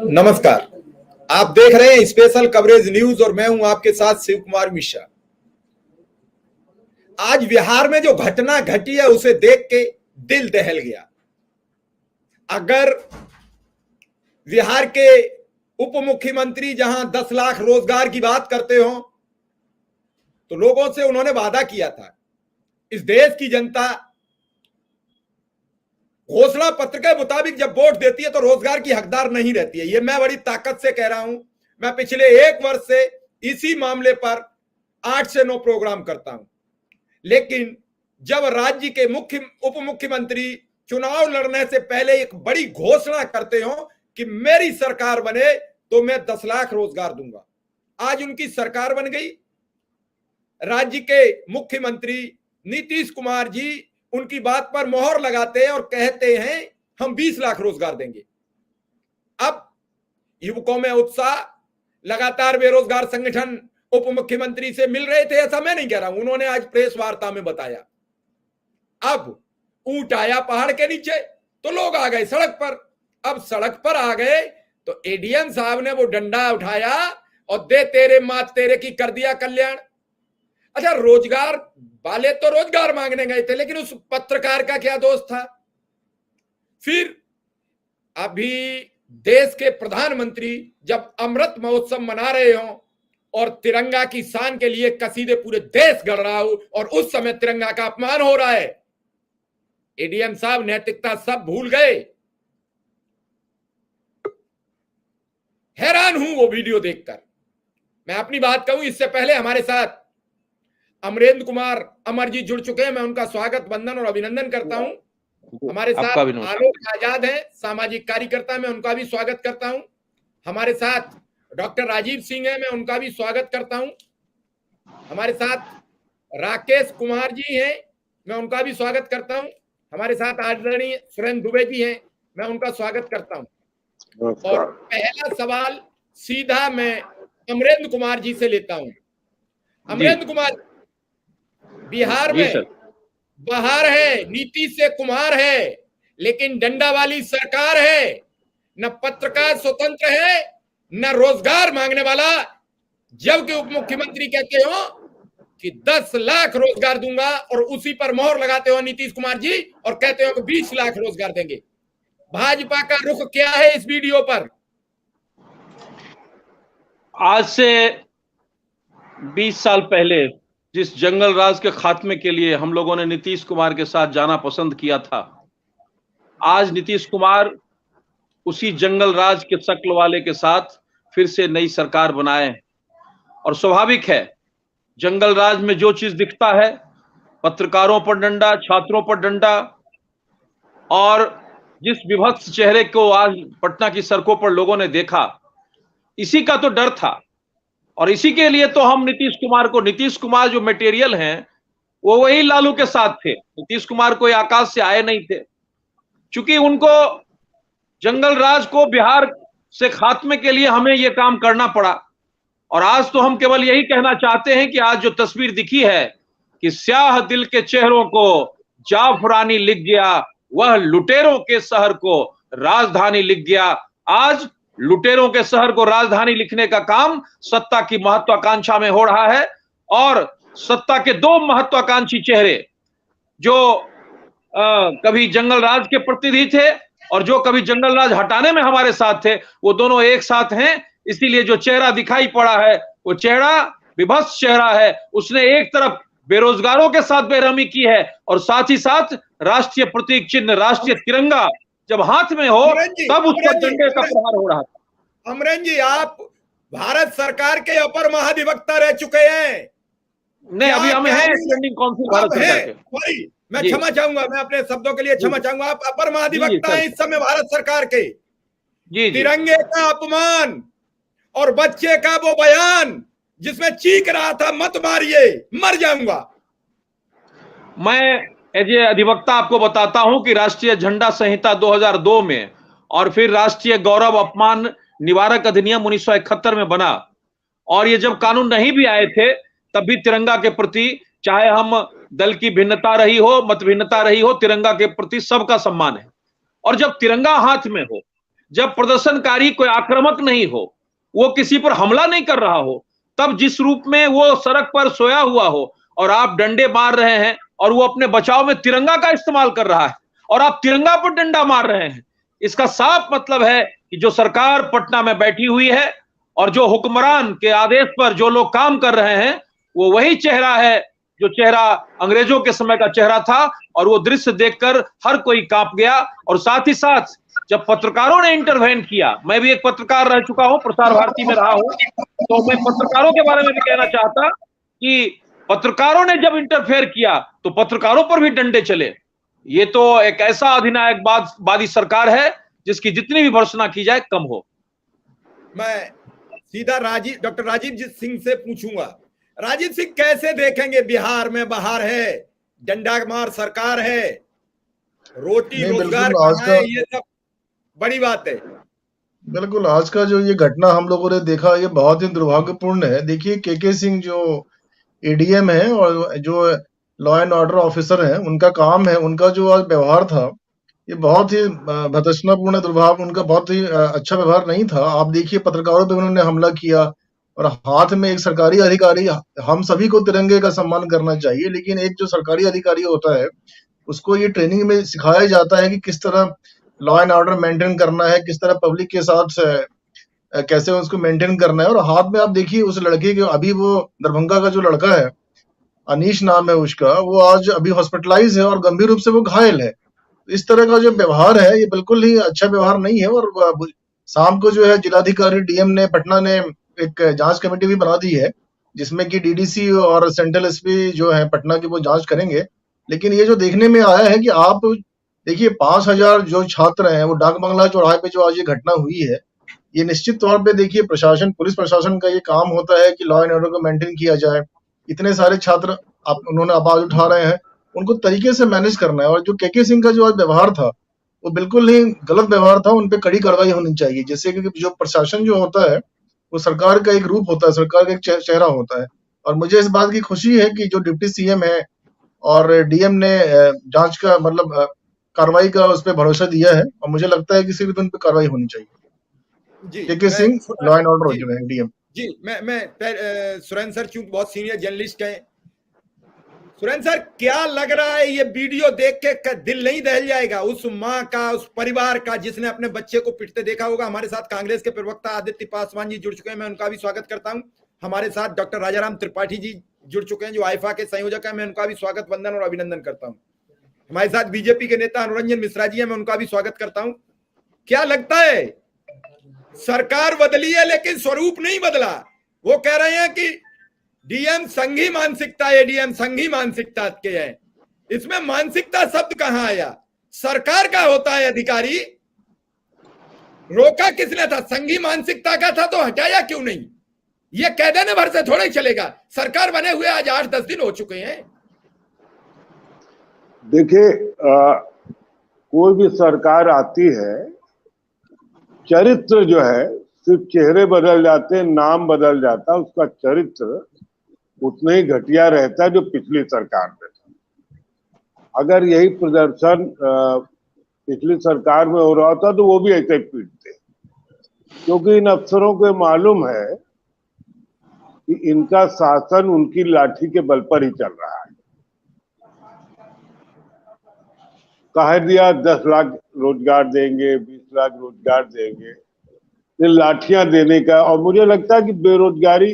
नमस्कार, आप देख रहे हैं स्पेशल कवरेज न्यूज और मैं हूं आपके साथ शिव कुमार मिश्रा। आज बिहार में जो घटना घटी है उसे देख के दिल दहल गया। अगर बिहार के उप मुख्यमंत्री जहां 10 लाख रोजगार की बात करते हो तो लोगों से उन्होंने वादा किया था, इस देश की जनता घोषणा पत्र के मुताबिक जब वोट देती है तो रोजगार की हकदार नहीं रहती है। ये मैं बड़ी ताकत से कह रहा हूं। मैं पिछले 1 वर्ष से इसी मामले पर 8 से 9 प्रोग्राम करता हूं, लेकिन जब राज्य के उप मुख्यमंत्री चुनाव लड़ने से पहले एक बड़ी घोषणा करते हो कि मेरी सरकार बने तो मैं 10 लाख रोजगार दूंगा, आज उनकी सरकार बन गई। राज्य के मुख्यमंत्री नीतीश कुमार जी उनकी बात पर मोहर लगाते हैं और कहते हैं हम 20 लाख रोजगार देंगे। अब युवकों में उत्साह, लगातार बेरोजगार संगठन उप मुख्यमंत्री से मिल रहे थे, ऐसा मैं नहीं कह रहा हूं, उन्होंने आज प्रेस वार्ता में बताया। अब ऊंट आया पहाड़ के नीचे तो लोग आ गए सड़क पर। अब सड़क पर आ गए तो एडीएम साहब ने वो डंडा उठाया और दे तेरे मात तेरे की कर दिया कल्याण। अच्छा, रोजगार वाले तो रोजगार मांगने गए थे, लेकिन उस पत्रकार का क्या दोष था? फिर अभी देश के प्रधानमंत्री जब अमृत महोत्सव मना रहे हो और तिरंगा की शान के लिए कसीदे पूरे देश गढ़ रहा हो और उस समय तिरंगा का अपमान हो रहा है, एडीएम साहब नैतिकता सब भूल गए। हैरान हूं वो वीडियो देखकर। मैं अपनी बात कहूं, इससे पहले हमारे साथ अमरेंद्र कुमार अमर जी जुड़ चुके हैं, मैं उनका स्वागत, वंदन और अभिनंदन करता हूं। हमारे साथ आलोक आजाद हैं, सामाजिक कार्यकर्ता, मैं उनका भी स्वागत करता हूं। हमारे साथ डॉक्टर राजीव सिंह हैं, मैं उनका भी स्वागत करता हूं। हमारे साथ राकेश कुमार जी हैं, मैं उनका भी स्वागत करता हूं। हमारे साथ आदरणीय सुरेंद्र दुबे जी हैं, मैं उनका स्वागत करता हूं। और पहला सवाल सीधा मैं अमरेंद्र कुमार जी से लेता हूं। अमरेंद्र कुमार, बिहार में बहार है, नीतीश से कुमार है, लेकिन डंडा वाली सरकार है, न पत्रकार स्वतंत्र है, न रोजगार मांगने वाला। जबकि उप मुख्यमंत्री कहते हो कि 10 लाख रोजगार दूंगा और उसी पर मोहर लगाते हो नीतीश कुमार जी और कहते हो कि 20 लाख रोजगार देंगे। भाजपा का रुख क्या है इस वीडियो पर? आज से 20 साल पहले जिस जंगल राज के खात्मे के लिए हम लोगों ने नीतीश कुमार के साथ जाना पसंद किया था, आज नीतीश कुमार उसी जंगल राज के शक्ल वाले के साथ फिर से नई सरकार बनाए। और स्वाभाविक है, जंगल राज में जो चीज दिखता है, पत्रकारों पर डंडा, छात्रों पर डंडा, और जिस विभत्स चेहरे को आज पटना की सड़कों पर लोगों ने देखा, इसी का तो डर था। और इसी के लिए तो हम नीतीश कुमार जो मटेरियल हैं वो वही लालू के साथ थे। नीतीश कुमार कोई आकाश से आए नहीं थे, क्योंकि उनको जंगल राज को बिहार से खात्मे के लिए हमें ये काम करना पड़ा। और आज तो हम केवल यही कहना चाहते हैं कि आज जो तस्वीर दिखी है कि स्याह दिल के चेहरों को जाफरानी लिख गया, वह लुटेरों के शहर को राजधानी लिख गया। आज लुटेरों के शहर को राजधानी लिखने का काम सत्ता की महत्वाकांक्षा में हो रहा है। और सत्ता के 2 महत्वाकांक्षी चेहरे जो कभी जंगल राज के प्रतिनिधि थे और जो कभी जंगल राज हटाने में हमारे साथ थे, वो दोनों एक साथ हैं। इसीलिए जो चेहरा दिखाई पड़ा है वो चेहरा विभत्स चेहरा है। उसने एक तरफ बेरोजगारों के साथ बेरहमी की है और साथ ही साथ राष्ट्रीय प्रतीक चिन्ह, राष्ट्रीय तिरंगा जब हाथ में हो तब उस पर डंडे का प्रहार हो रहा था। अमरेंद्र जी, आप भारत सरकार के अपर महाधिवक्ता रह चुके हैं। नहीं, अभी हम हैं स्टैंडिंग काउंसिल भारत सरकार के। मैं क्षमा चाहूंगा, मैं अपने शब्दों के लिए क्षमा चाहूंगा। आप अपर महाधिवक्ता हैं इस समय भारत सरकार के। तिरंगे का अपमान और बच्चे का वो बयान जिसमें चीख रहा था मत मारिए, मर जाऊंगा। मैं एज ए अधिवक्ता आपको बताता हूं कि राष्ट्रीय झंडा संहिता 2002 में और फिर राष्ट्रीय गौरव अपमान निवारक अधिनियम 1971 में बना। और ये जब कानून नहीं भी आए थे तब भी तिरंगा के प्रति, चाहे हम दल की भिन्नता रही हो, मत भिन्नता रही हो, तिरंगा के प्रति सबका सम्मान है। और जब तिरंगा हाथ में हो, जब प्रदर्शनकारी कोई आक्रामक नहीं हो, वो किसी पर हमला नहीं कर रहा हो, तब जिस रूप में वो सड़क पर सोया हुआ हो और आप डंडे मार रहे हैं और वो अपने बचाव में तिरंगा का इस्तेमाल कर रहा है और आप तिरंगा पर डंडा मार रहे हैं, इसका साफ मतलब है कि जो सरकार पटना में बैठी हुई है और जो हुक्मरान के आदेश पर जो लोग काम कर रहे हैं, वो वही चेहरा है जो चेहरा अंग्रेजों के समय का चेहरा था। और वो दृश्य देखकर हर कोई कांप गया। और साथ ही साथ जब पत्रकारों ने इंटरवेन किया, मैं भी एक पत्रकार रह चुका हूं, प्रसार भारती में रहा हूं, तो मैं पत्रकारों के बारे में भी कहना चाहता कि पत्रकारों ने जब इंटरफेयर किया तो पत्रकारों पर भी डंडे चले। ये तो एक ऐसा अधिनायकवादी सरकार है जिसकी जितनी भी भर्त्सना की जाए कम हो। मैं सीधा डॉक्टर राजीव सिंह से पूछूंगा, राजीव सिंह कैसे देखेंगे, बिहार में बाहर है, डंडा मार सरकार है, रोटी रोजगार है, ये सब बड़ी बात है। बिल्कुल, आज का जो ये घटना हम लोगों ने देखा, ये बहुत ही दुर्भाग्यपूर्ण है। देखिए, के सिंह जो एडीएम है और जो लॉ एंड ऑर्डर ऑफिसर हैं, उनका काम है, उनका जो आज व्यवहार था, ये बहुत ही भर्त्सनापूर्ण दुर्भाव, उनका बहुत ही अच्छा व्यवहार नहीं था। आप देखिए, पत्रकारों पे उन्होंने हमला किया और हाथ में एक सरकारी अधिकारी, हम सभी को तिरंगे का सम्मान करना चाहिए, लेकिन एक जो सरकारी अधिकारी होता है, उसको ये ट्रेनिंग में सिखाया जाता है कि किस तरह लॉ एंड ऑर्डर मेंटेन करना है, किस तरह पब्लिक के साथ कैसे उसको मेंटेन करना है। और हाथ में आप देखिए उस लड़के के, अभी वो दरभंगा का जो लड़का है, अनीश नाम है उसका, वो आज अभी हॉस्पिटलाइज है और गंभीर रूप से वो घायल है। इस तरह का जो व्यवहार है, ये बिल्कुल ही अच्छा व्यवहार नहीं है। और शाम को जो है जिलाधिकारी डीएम ने, पटना ने एक जांच कमेटी भी बना दी है, जिसमें कि डीडीसी और सेंट्रल एसपी जो है पटना की, वो जांच करेंगे। लेकिन ये जो देखने में आया है कि आप देखिए 5000 जो छात्र हैं, वो डाक बंगला चौराहे पे जो आज ये घटना हुई है, ये निश्चित तौर पे देखिए प्रशासन, पुलिस प्रशासन का ये काम होता है कि लॉ एंड ऑर्डर को मेंटेन किया जाए। इतने सारे छात्र उन्होंने आवाज उठा रहे हैं, उनको तरीके से मैनेज करना है। और जो के सिंह का जो आज व्यवहार था, वो बिल्कुल ही गलत व्यवहार था, उन पे कड़ी कार्रवाई होनी चाहिए। जैसे कि जो प्रशासन जो होता है, वो सरकार का एक रूप होता है, सरकार का एक चेहरा होता है। और मुझे इस बात की खुशी है कि जो डिप्टी सीएम है और डीएम ने जांच का मतलब कार्रवाई का उस पर भरोसा दिया है, और मुझे लगता है कि सिर्फ उन पर कार्रवाई होनी चाहिए। के सिंह, लॉ एंड ऑर्डर जो है डीएम जी। मैं सुरेंद्र सर चूंकि बहुत सीनियर जर्नलिस्ट हैं, सुरेंद्र सर क्या लग रहा है, ये वीडियो देख के दिल नहीं दहल जाएगा उस माँ का, उस परिवार का जिसने अपने बच्चे को पिटते देखा होगा। हमारे साथ कांग्रेस के प्रवक्ता आदित्य पासवान जी जुड़ चुके हैं, मैं उनका भी स्वागत करता हूं। हमारे साथ डॉक्टर राजाराम त्रिपाठी जी जुड़ चुके हैं, जो आईफा के संयोजक हैं, मैं उनका भी स्वागत, वंदन और अभिनंदन करता हूं। हमारे साथ बीजेपी के नेता अनुरंजन मिश्रा जी हैं, मैं उनका भी स्वागत करता हूं। क्या लगता है, सरकार बदली है लेकिन स्वरूप नहीं बदला। वो कह रहे हैं कि डीएम संघी मानसिकता, एडीएम संघी मानसिकता के हैं। इसमें मानसिकता शब्द कहां आया? सरकार का होता है अधिकारी, रोका किसने था? संघी मानसिकता का था तो हटाया क्यों नहीं? ये कह देने भर से थोड़ा ही चलेगा। सरकार बने हुए आज 8-10 दिन हो चुके हैं। देखिए, कोई भी सरकार आती है, चरित्र जो है, सिर्फ चेहरे बदल जाते हैं, नाम बदल जाता है, उसका चरित्र उतना ही घटिया रहता है जो पिछली सरकार में था। अगर यही प्रदर्शन पिछली सरकार में हो रहा था तो वो भी ऐसे ही पीटते, क्योंकि इन अफसरों को मालूम है कि इनका शासन उनकी लाठी के बल पर ही चल रहा है। कह दिया 10 लाख रोजगार देंगे, 20 लाख रोजगार देंगे, ये लाठियां देने का। और मुझे लगता है कि बेरोजगारी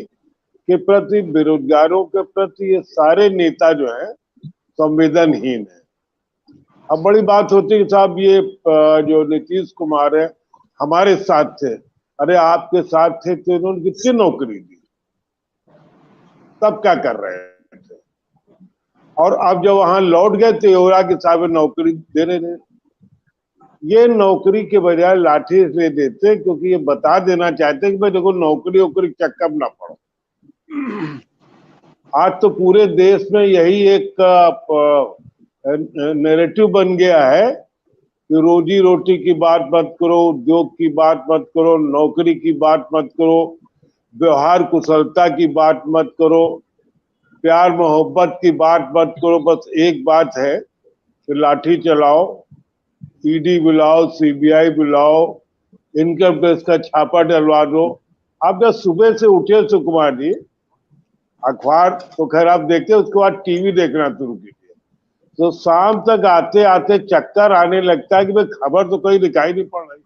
के प्रति, बेरोजगारों के प्रति ये सारे नेता जो हैं संवेदनहीन है। अब बड़ी बात होती है कि साहब ये जो नीतीश कुमार है हमारे साथ थे। अरे आपके साथ थे तो इन्होंने कितनी नौकरी दी, तब क्या कर रहे थे? और अब जब वहां लौट गए तो हो रहा कि साहब नौकरी दे रहे। ये नौकरी के बजाय लाठी इसलिए देते क्योंकि ये बता देना चाहते कि भाई देखो नौकरी वोकरी चक्कर ना पड़ो। आज तो पूरे देश में यही एक नैरेटिव बन गया है कि रोजी रोटी की बात मत करो, उद्योग की बात मत करो, नौकरी की बात मत करो, व्यवहार कुशलता की बात मत करो, प्यार मोहब्बत की बात मत करो। बस एक बात है कि लाठी चलाओ, ईडी बुलाओ, सीबीआई बुलाओ, इनकम टैक्स का छापा डलवा दो। आप जब सुबह से उठे सुकुमार जी, अखबार तो खैर आप देखते हैं, उसके बाद टीवी देखना शुरू कीजिए, तो शाम तक आते आते चक्कर आने लगता है कि भाई खबर तो कहीं दिखाई नहीं पड़ रही।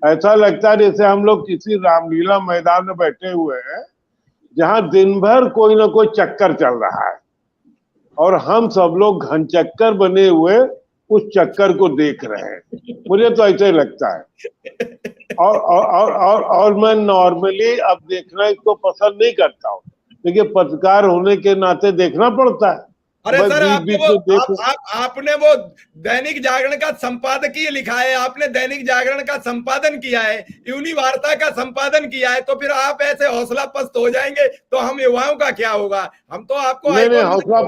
ऐसा लगता है जैसे हम लोग किसी रामलीला मैदान में बैठे हुए हैं, जहां दिन भर कोई ना कोई चक्कर चल रहा है और हम सब लोग घनचक्कर बने हुए उस चक्कर को देख रहे हैं। मुझे तो ऐसा ही लगता है। और मैं नॉर्मली अब देखना इसको पसंद नहीं करता हूँ, लेकिन पत्रकार होने के नाते देखना पड़ता है। अरे सर, आपने वो दैनिक जागरण का संपादकीय लिखा है, आपने दैनिक जागरण का संपादन किया है, यूनी वार्ता का संपादन किया है, तो फिर आप ऐसे हौसला पस्त हो जाएंगे तो हम युवाओं का क्या होगा? हम तो आपको नहीं, हौसला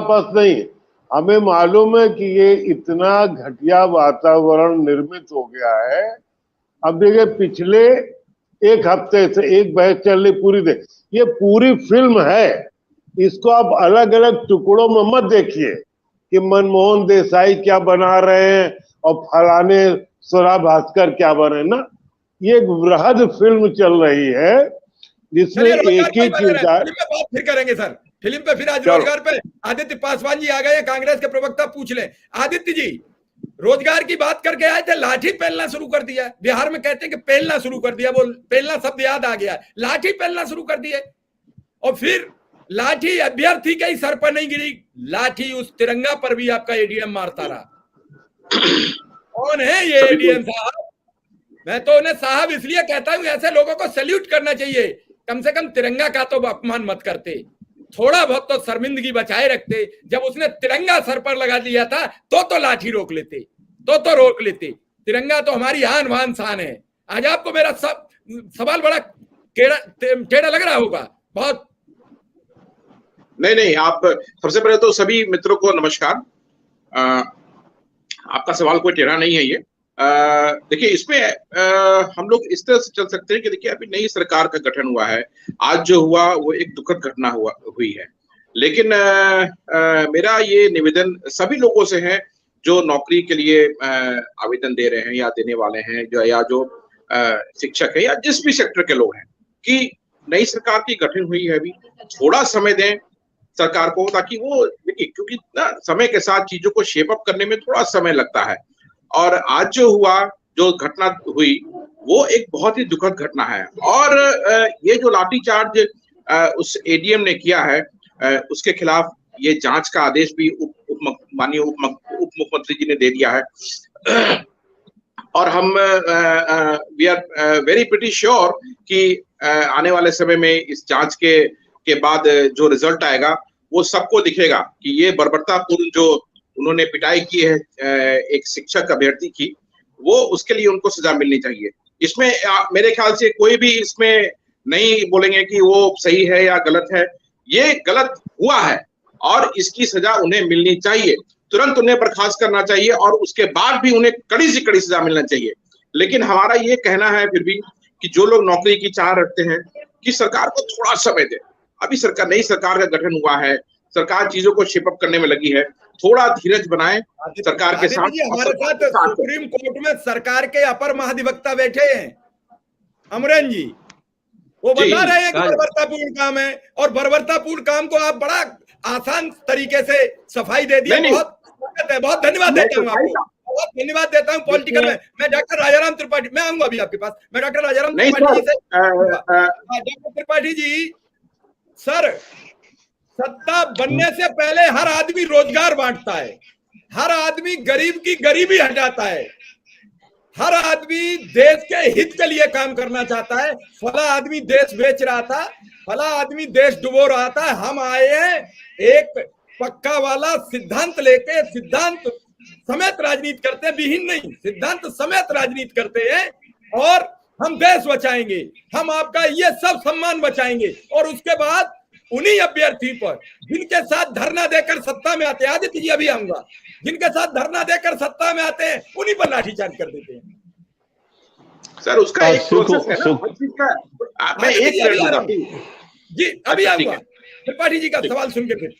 पस्त नहीं। हमें मालूम है कि ये इतना घटिया वातावरण निर्मित हो गया है। अब देखिए, पिछले एक हफ्ते से एक बहस चल रही पूरी देश, ये पूरी फिल्म है, इसको आप अलग अलग टुकड़ों में मत देखिए कि मनमोहन देसाई क्या बना रहे हैं और फलाने स्वरा भास्कर क्या बने हैं ना। ये एक वृहद फिल्म चल रही है जिसमें एक ही किरदार। फिर करेंगे सर, फिल्म पे फिर आज रोजगार पे आदित्य पासवान जी आ गए, कांग्रेस के प्रवक्ता पूछ ले। आदित्य जी, रोजगार की बात करके आए थे, लाठी पेलना शुरू कर दिया। बिहार में कहते हैं कि पेलना शुरू कर दिया, वो पेलना शब्द याद आ गया, लाठी पेलना शुरू कर दिए। और फिर लाठी अभ्यर्थी के ही सर पर नहीं गिरी, लाठी उस तिरंगा पर भी आपका एडीएम मारता रहा। कौन है ये एडीएम साहब? मैं तो उन्हें साहब इसलिए कहता हूं, ऐसे लोगों को सैल्यूट करना चाहिए। कम से कम तिरंगा का तो अपमान मत करते, थोड़ा बहुत तो शर्मिंदगी बचाए रखते। जब उसने तिरंगा सर पर लगा दिया था तो लाठी रोक लेते, तो रोक लेते। तिरंगा तो हमारी आन बान शान है। आज आपको मेरा सवाल बड़ा टेढ़ा लग रहा होगा बहुत। नहीं, आप सबसे पहले तो सभी मित्रों को नमस्कार। आपका सवाल कोई टेढ़ा नहीं है। ये देखिए, इसमें हम लोग इस तरह से चल सकते हैं कि देखिए, अभी नई सरकार का गठन हुआ है। आज जो हुआ वो एक दुखद घटना हुई है, लेकिन मेरा ये निवेदन सभी लोगों से है जो नौकरी के लिए आवेदन दे रहे हैं या देने वाले हैं, जो शिक्षक है या जिस भी सेक्टर के लोग हैं, कि नई सरकार की गठन हुई है, अभी थोड़ा समय दें सरकार को, ताकि वो देखिए, क्योंकि ना समय के साथ चीजों को शेप अप करने में थोड़ा समय लगता है। और आज जो हुआ, जो घटना हुई, वो एक बहुत ही दुखद घटना है। और ये जो लाठीचार्ज उस एडीएम ने किया है, उसके खिलाफ ये जांच का आदेश भी माननीय उप मुख्यमंत्री जी ने दे दिया है। और हम we are very pretty sure कि आने वाले समय में इस जांच के बाद जो रिजल्ट आएगा वो सबको दिखेगा कि ये बर्बरतापूर्ण जो उन्होंने पिटाई की है एक शिक्षक अभ्यर्थी की, वो उसके लिए उनको सजा मिलनी चाहिए। इसमें मेरे ख्याल से कोई भी इसमें नहीं बोलेंगे कि वो सही है या गलत है। ये गलत हुआ है और इसकी सजा उन्हें मिलनी चाहिए, तुरंत उन्हें बर्खास्त करना चाहिए और उसके बाद भी उन्हें कड़ी से कड़ी सजा मिलना चाहिए। लेकिन हमारा ये कहना है फिर भी कि जो लोग नौकरी की चाह रखते हैं कि सरकार को थोड़ा समय दे। अभी नई सरकार का गठन हुआ है, सरकार चीजों को शेप अप करने में लगी है, थोड़ा धीरज बनाए सरकार के साथ। हमारे साथ सुप्रीम कोर्ट में सरकार के अपर महाधिवक्ता बैठे हैं, अमरन जी, वो बता रहे हैं कि बर्बरतापूर्ण काम है, और बर्बरतापूर्ण काम को आप बड़ा आसान तरीके से सफाई दे दिया। बहुत धन्यवाद देता हूँ आपको, बहुत धन्यवाद देता हूँ। पॉलिटिकल में मैं डॉक्टर राजाराम त्रिपाठी, मैं आऊंगा अभी आपके पास, मैं डॉक्टर राजाराम त्रिपाठी जी से। डॉक्टर त्रिपाठी जी, सर, सत्ता बनने से पहले हर आदमी रोजगार बांटता है, हर आदमी गरीब की गरीबी हटाता है, हर आदमी देश के हित के लिए काम करना चाहता है। फला आदमी देश बेच रहा था, फला आदमी देश डुबो रहा था, हम आए हैं एक पक्का वाला सिद्धांत लेके, सिद्धांत समेत राजनीति करते हैं, विहीन नहीं, सिद्धांत समेत राजनीति करते हैं, और हम देश बचाएंगे, हम आपका ये सब सम्मान बचाएंगे। और उसके बाद उन्हीं अभ्यर्थी पर जिनके साथ धरना देकर सत्ता में आते हैं, आदित्य जी अभी आऊंगा, जिनके साथ धरना देकर सत्ता में आते हैं, उन्हीं पर लाठीचार्ज कर देते हैं। सर, उसका एक प्रोसेस है ना। मैं एक जी अभी आऊंगा, त्रिपाठी जी का सवाल सुन के फिर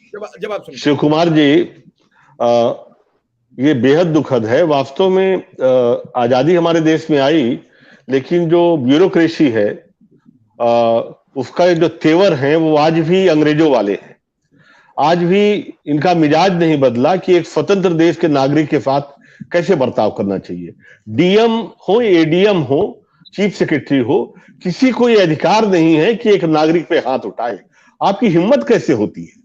जवाब सुन। शिव कुमार जी, ये बेहद दुखद है। वास्तव में आजादी हमारे देश में आई, लेकिन जो ब्यूरोक्रेसी है उसका जो तेवर है वो आज भी अंग्रेजों वाले हैं। आज भी इनका मिजाज नहीं बदला कि एक स्वतंत्र देश के नागरिक के साथ कैसे बर्ताव करना चाहिए। डीएम हो, एडीएम हो, चीफ सेक्रेटरी हो, किसी को यह अधिकार नहीं है कि एक नागरिक पे हाथ उठाए। आपकी हिम्मत कैसे होती है?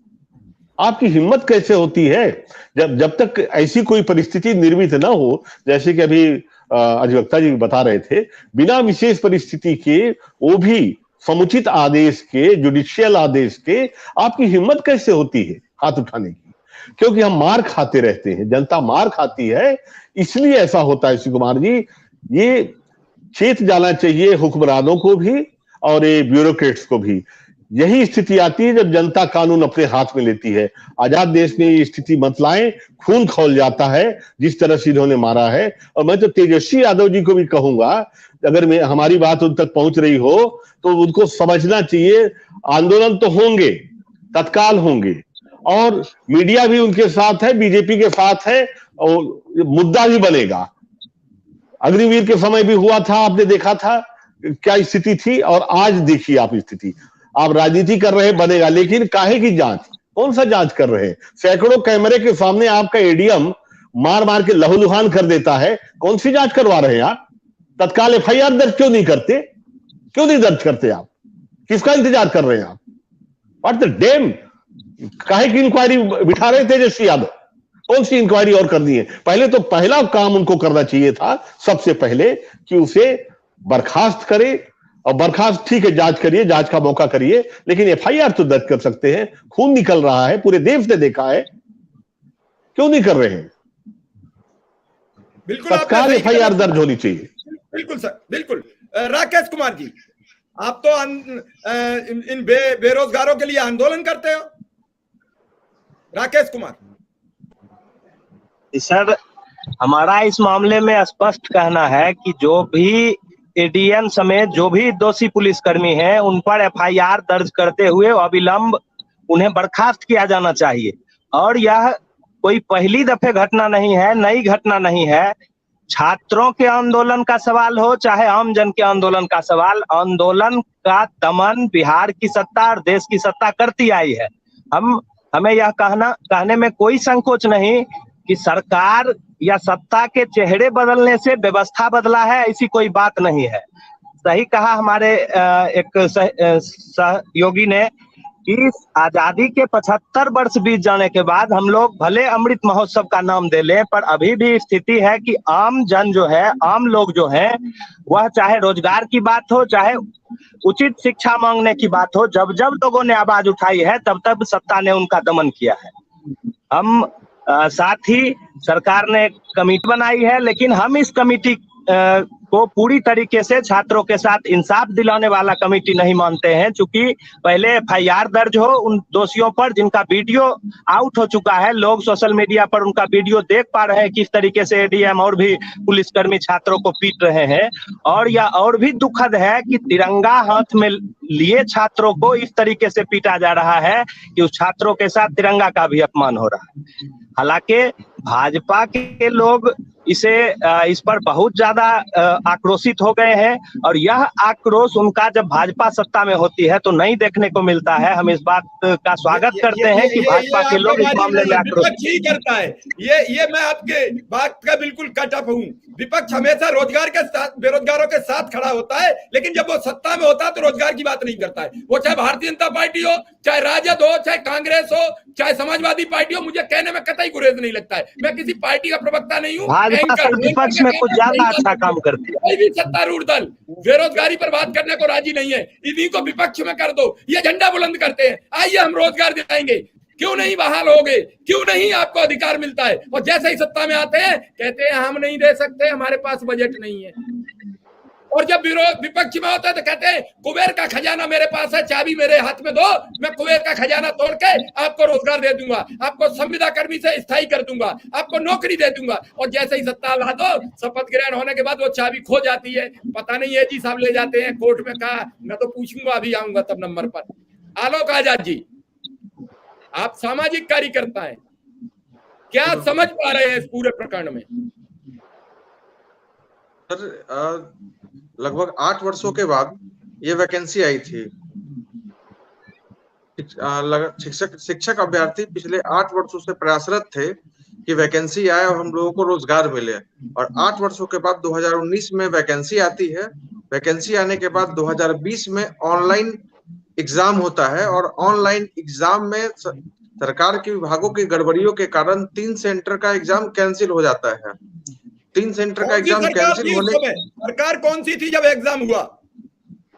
आपकी हिम्मत कैसे होती है? जब तक ऐसी कोई परिस्थिति निर्मित ना हो, जैसे कि अभी अधिवक्ता जी बता रहे थे, बिना विशेष परिस्थिति के, वो भी समुचित आदेश के, जुडिशियल आदेश के, आपकी हिम्मत कैसे होती है हाथ उठाने की? क्योंकि हम मार खाते रहते हैं, जनता मार खाती है, इसलिए ऐसा होता है। श्री कुमार जी, ये चेत जाना चाहिए हुक्मरानों को भी और ये ब्यूरोक्रेट्स को भी। यही स्थिति आती है जब जनता कानून अपने हाथ में लेती है। आजाद देश में ये स्थिति मत लाएं, खून खौल जाता है जिस तरह से इन्होंने मारा है। और मैं तो तेजस्वी यादव जी को भी कहूंगा, अगर हमारी बात उन तक पहुंच रही हो तो उनको समझना चाहिए, आंदोलन तो होंगे, तत्काल होंगे, और मीडिया भी उनके साथ है, बीजेपी के साथ है, और मुद्दा भी बनेगा। अग्निवीर के समय भी हुआ था, आपने देखा था क्या स्थिति थी, और आज देखिए आप स्थिति। आप राजनीति कर रहे हैं, बनेगा, लेकिन काहे की जांच? कौन सा जांच कर रहे हैं? सैकड़ों कैमरे के सामने आपका एडीएम मार मार के लहूलुहान कर देता है, कौन सी जांच करवा रहे हैं आप? तत्काल एफआईआर दर्ज क्यों नहीं करते? क्यों नहीं दर्ज करते आप? किसका इंतजार कर रहे हैं आप? What the dam? काहे की इंक्वायरी बिठा रहे तेजस्वी यादव? कौन सी इंक्वायरी और करनी है? पहले तो पहला काम उनको करना चाहिए था सबसे पहले कि उसे बर्खास्त करे, और बर्खास्त ठीक है, जांच करिए, जांच का मौका करिए, लेकिन एफआईआर तो दर्ज कर सकते हैं। खून निकल रहा है, पूरे देश ने देखा है, क्यों नहीं कर रहे हैं? बिल्कुल तत्काल एफआईआर दर्ज होनी चाहिए। बिल्कुल सर, बिल्कुल। राकेश कुमार जी, आप तो इन बेरोजगारों के लिए आंदोलन करते हो। राकेश कुमार सर, हमारा इस मामले में स्पष्ट कहना है कि जो भी एडीएम समेत जो भी दोषी पुलिसकर्मी हैं, उन पर एफआईआर दर्ज करते हुए अविलंब उन्हें बर्खास्त किया जाना चाहिए। और यह कोई पहली दफे घटना नहीं है, नई घटना नहीं है। छात्रों के आंदोलन का सवाल हो, चाहे आम जन के आंदोलन का सवाल, आंदोलन का दमन बिहार की सत्ता और देश की सत्ता करती आई है। हमें यह कहने में कोई संकोच नहीं कि सरकार या सत्ता के चेहरे बदलने से व्यवस्था बदला है, ऐसी कोई बात नहीं है। सही कहा हमारे एक सहयोगी ने कि आजादी के 75 वर्ष बीत जाने के बाद हम लोग भले अमृत महोत्सव का नाम दे लें, पर अभी भी स्थिति है कि आम जन जो है, आम लोग जो हैं, वह चाहे रोजगार की बात हो, चाहे उचित शिक्षा मांगने की बात हो, जब जब लोगों ने आवाज उठाई है, तब तब सत्ता ने उनका दमन किया है। हम साथ ही सरकार ने एक कमेटी बनाई है, लेकिन हम इस कमेटी को पूरी तरीके से छात्रों के साथ इंसाफ दिलाने वाला कमेटी नहीं मानते हैं। चूंकि पहले एफआईआर दर्ज हो उन दोषियों पर जिनका वीडियो आउट हो चुका है, लोग सोशल मीडिया पर उनका वीडियो देख पा रहे हैं किस तरीके से एडीएम और भी पुलिसकर्मी छात्रों को पीट रहे हैं। और यह और भी दुखद है कि तिरंगा हाथ में लिए छात्रों को इस तरीके से पीटा जा रहा है कि उस छात्रों के साथ तिरंगा का भी अपमान हो रहा है। हालांकि भाजपा के लोग इस पर बहुत ज्यादा आक्रोशित हो गए हैं, और यह आक्रोश उनका जब भाजपा सत्ता में होती है तो नहीं देखने को मिलता है। हम इस बात का स्वागत करते हैं कि भाजपा के लोग इस मामले में आक्रोशित ही करता है। ये मैं आपके बात का बिल्कुल कट ऑफ हूँ। विपक्ष हमेशा रोजगार के साथ, बेरोजगारों के साथ खड़ा होता है, लेकिन जब वो सत्ता में होता है तो रोजगार की बात नहीं करता है। वो चाहे भारतीय जनता पार्टी हो, चाहे राजद हो, चाहे कांग्रेस हो, चाहे समाजवादी पार्टी हो, मुझे कहने में कतई गुरेज नहीं लगता है। मैं किसी पार्टी का प्रवक्ता नहीं हूँ। विपक्ष में कुछ ज्यादा अच्छा काम करती है। कोई भी सत्तारूढ़ दल बेरोजगारी पर बात करने को राजी नहीं है। इन्हीं को विपक्ष में कर दो, ये झंडा बुलंद करते हैं, आइए हम रोजगार दिलाएंगे। क्यों नहीं बहाल हो गए? क्यों नहीं आपको अधिकार मिलता है? और जैसे ही सत्ता में आते हैं कहते हैं हम नहीं दे सकते, हमारे पास बजट नहीं है। और जब विपक्ष में होता है तो कहते हैं कुबेर का खजाना मेरे पास है, चाबी मेरे हाथ में दो, मैं कुबेर का खजाना तोड़ के आपको रोजगार दे दूंगा, आपको संविदा कर्मी से स्थायी कर दूंगा, आपको नौकरी दे दूंगा। और जैसे ही सत्ता ला दो, शपथ ग्रहण होने के बाद वो चाबी खो जाती है। पता नहीं एजी साहब ले जाते हैं कोर्ट में, कहा मैं तो पूछूंगा, अभी आऊंगा तब नंबर पर। आलोक आजाद जी, आप सामाजिक कार्यकर्ता हैं, क्या समझ पा रहे हैं इस पूरे प्रकरण में? सर लगभग 8 वर्षों के बाद ये वैकेंसी आई थी। शिक्षक अभ्यर्थी पिछले 8 वर्षों से प्रयासरत थे कि वैकेंसी आए और हम लोगों को रोजगार मिले, और 8 वर्षों के बाद 2019 में वैकेंसी आती है। वैकेंसी आने के बाद 2020 में ऑनलाइन एग्जाम होता है, और ऑनलाइन एग्जाम में सरकार के विभागों की गड़बड़ियों के कारण 3 सेंटर का एग्जाम कैंसिल हो जाता है। 3 सेंटर का एग्जाम कैंसिल होने, सरकार कौन सी थी जब एग्जाम हुआ?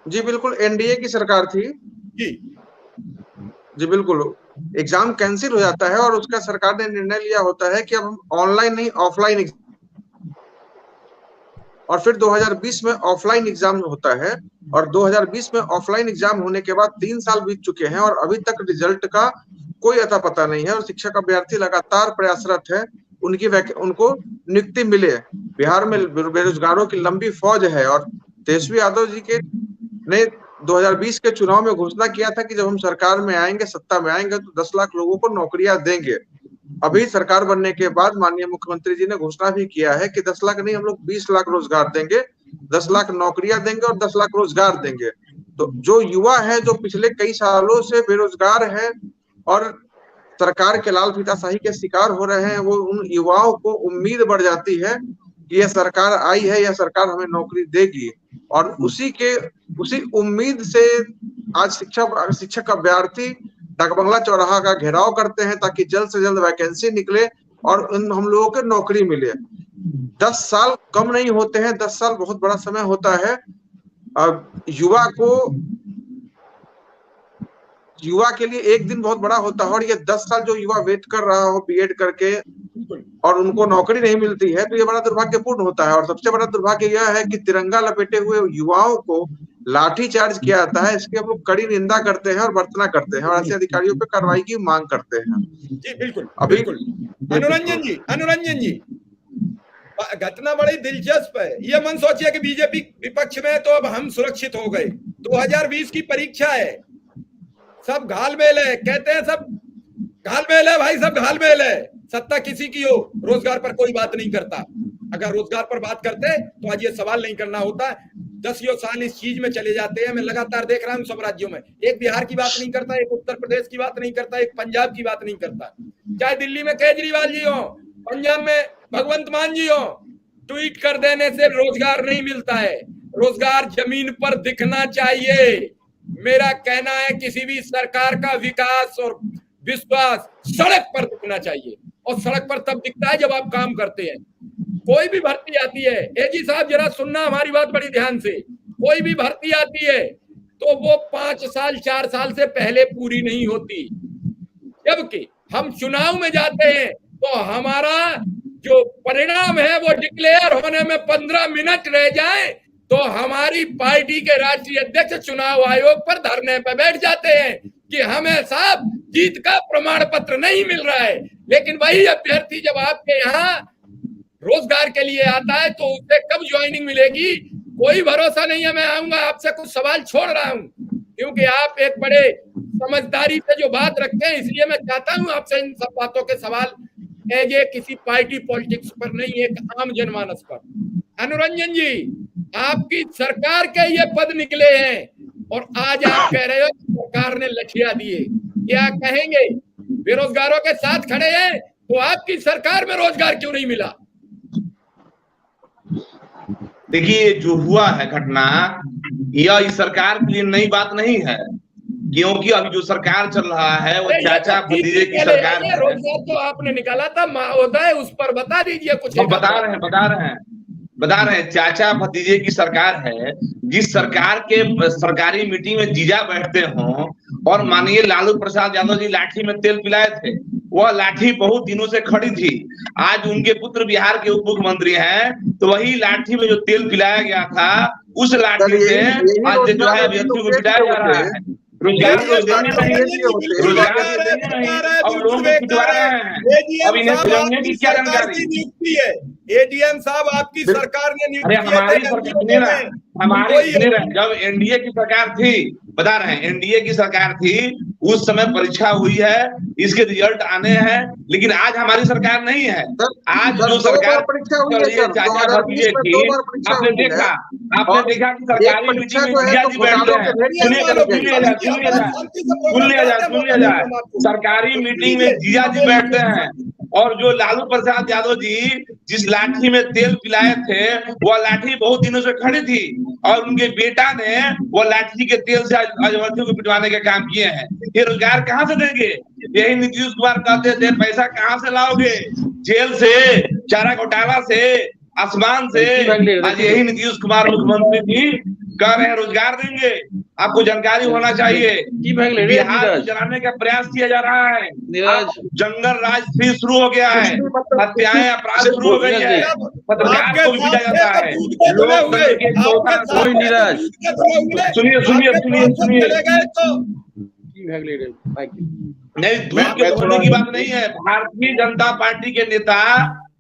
जी बिल्कुल एनडीए की सरकार थी जी बिल्कुल। एग्जाम कैंसिल हो जाता है और उसका सरकार ने निर्णय लिया होता है कि अब हम ऑनलाइन नहीं ऑफलाइन, और फिर 2020 में ऑफलाइन एग्जाम होता है, और 2020 में ऑफलाइन एग्जाम होने के बाद 3 साल बीत चुके हैं और अभी तक रिजल्ट का कोई अता पता नहीं है। और शिक्षक अभ्यर्थी लगातार प्रयासरत है उनको नियुक्ति मिले। बिहार में बेरोजगारों की लंबी फौज है, और तेजस्वी यादव जी ने 2020 के चुनाव में घोषणा किया था कि जब हम सरकार में आएंगे, सत्ता में आएंगे, तो 10 लाख लोगों को नौकरियां देंगे। अभी सरकार बनने के बाद माननीय मुख्यमंत्री जी ने घोषणा भी किया है कि 10 लाख नहीं, हम लोग 20 लाख रोजगार देंगे, 10 लाख नौकरियां देंगे और 10 लाख रोजगार देंगे। तो जो युवा है, जो पिछले कई सालों से बेरोजगार है और सरकार के लाल फीताशाही के शिकार हो रहे हैं, वो उन युवाओं को उम्मीद बढ़ जाती है कि यह सरकार आई है, यह सरकार हमें नौकरी देगी, और उसी उम्मीद से आज शिक्षक अभ्यर्थी डाकबंगला चौराहा का घेराव करते हैं ताकि जल्द से जल्द वैकेंसी निकले और हम लोगों को नौकरी मिले। 10 साल कम नहीं होते हैं, 10 साल बहुत बड़ा समय होता है। युवा के लिए एक दिन बहुत बड़ा होता है, और ये 10 साल जो युवा वेट कर रहा हो बीएड करके और उनको नौकरी नहीं मिलती है, तो ये बड़ा दुर्भाग्यपूर्ण होता है। और सबसे बड़ा दुर्भाग्य यह है कि तिरंगा लपेटे हुए युवाओं को लाठी चार्ज किया जाता है। इसकी हम लोग कड़ी निंदा करते हैं और भर्त्सना करते हैं, और ऐसे अधिकारियों पर कार्रवाई की मांग करते हैं। जी बिल्कुल बिल्कुल। अनुरंजन जी घटना बड़ी दिलचस्प है। ये मन सोचिए कि बीजेपी विपक्ष में तो अब हम सुरक्षित हो गए। 2020 की परीक्षा है, सब घालमेल है, कहते हैं सब घालमेल है भाई, सब घालमेल है। सत्ता किसी की हो, रोजगार पर कोई बात नहीं करता। अगर रोजगार पर बात करते तो आज ये सवाल नहीं करना होता। 10 साल इस चीज में चले जाते हैं। मैं लगातार देख रहा हूँ सब राज्यों में, एक बिहार की बात नहीं करता, एक उत्तर प्रदेश की बात नहीं करता, एक पंजाब की बात नहीं करता। चाहे दिल्ली में केजरीवाल जी हो, पंजाब में भगवंत मान जी हो, ट्वीट कर देने से रोजगार नहीं मिलता है। रोजगार जमीन पर दिखना चाहिए। मेरा कहना है किसी भी सरकार का विकास और विश्वास सड़क पर दिखना चाहिए, और सड़क पर तब दिखता है जब आप काम करते हैं। कोई भी भर्ती आती है, एजी साहब जरा सुनना हमारी बात बड़ी ध्यान से, कोई भी भर्ती आती है तो वो 5 साल 4 साल से पहले पूरी नहीं होती। जबकि हम चुनाव में जाते हैं तो हमारा जो परिणाम है वो डिक्लेयर होने में 15 मिनट रह जाए तो हमारी पार्टी के राष्ट्रीय अध्यक्ष चुनाव आयोग पर धरने पर बैठ जाते हैं कि हमें साहब जीत का प्रमाण पत्र नहीं मिल रहा है। लेकिन वही अभ्यर्थी जब आपके यहाँ रोजगार के लिए आता है तो उसे कब ज्वाइनिंग मिलेगी, कोई भरोसा नहीं है। मैं आऊंगा, आपसे कुछ सवाल छोड़ रहा हूँ क्योंकि आप एक बड़े समझदारी से जो बात रखते हैं, इसलिए मैं चाहता हूँ आपसे इन सब बातों के सवाल ये किसी पार्टी पॉलिटिक्स पर नहीं, एक आम जनमानस पर। अनुरंजन जी, आपकी सरकार के ये पद निकले हैं और आज आप कह रहे हो सरकार ने लठिया दिए, क्या कहेंगे? बेरोजगारों के साथ खड़े हैं तो आपकी सरकार में रोजगार क्यों नहीं मिला? देखिए, जो हुआ है घटना, यह इस सरकार के लिए नई बात नहीं है, क्योंकि अभी जो सरकार चल रहा है वो चाचा भतीजे की सरकार है। रोजगार तो आपने निकाला था महोदय, उस पर बता दीजिए कुछ। हम बता रहे हैं चाचा भतीजे की सरकार है। जिस सरकार के सरकारी मीटिंग में जीजा बैठते हों और माननीय लालू प्रसाद यादव जी लाठी में तेल पिलाए थे, वह लाठी बहुत दिनों से खड़ी थी। आज उनके पुत्र बिहार के उप मुख्यमंत्री हैं, तो वही लाठी में जो तेल पिलाया गया था उस लाठी से आज जो है अभ्यर्थियों को पिटाया जा रहा है। रोजगार तो देने नहीं, रोजगार तो देने नहीं, अब लोगों को पिटवा रहे हैं। अब इन्हें की क्या जानकारी? एडीएम साहब आपकी सरकार ने नियुक्त अरे किए थे हमारी एमपीओ सरकार सुनिए ना, में। हमारी कोई सुनिए ना, जब एनडीए की सरकार थी, बता रहे हैं एनडीए की सरकार थी, उस समय परीक्षा हुई है, इसके रिजल्ट आने हैं, लेकिन आज हमारी सरकार नहीं है। आज जो दो सरकार बार परीक्षा हुई है कर रही है सर, चाचा 2020 भतीजे में की, 2 बार परीक्षा आपने हुई है। देखा और कि एक सरकारी परीक्षा मीटिंग जो में है जिया तो जी बैठते घोटालों हैं। के ढेर सुनिए चली गई। सुनिए जाए, सरकारी मीटिंग में जिया जी बैठते हैं, और जो लालू प्रसाद यादव जी जिस लाठी में तेल पिलाए थे, वह लाठी बहुत दिनों से खड़ी थी, और उनके बेटा ने वो लाठी के तेल से अजवर्तियों को पिटवाने का काम किए हैं। ये रोजगार कहाँ से देंगे? यही नीतीश कुमार कहते थे पैसा कहाँ से लाओगे? जेल से, चारा घोटाला से, आसमान से। आज यही नीतीश कुमार मुख्यमंत्री जी कह रहे हैं रोजगार देंगे। आपको जानकारी होना चाहिए, बिहार को जलाने का प्रयास किया जा रहा है। अब जंगल राज फिर शुरू हो गया है, हत्याएं अपराध शुरू हो गई है, पत्रकार को भी पीटा जाता है। सुनिए सुनिए सुनिए सुनिए, नहीं दूध के धोने की बात नहीं है। भारतीय जनता पार्टी के नेता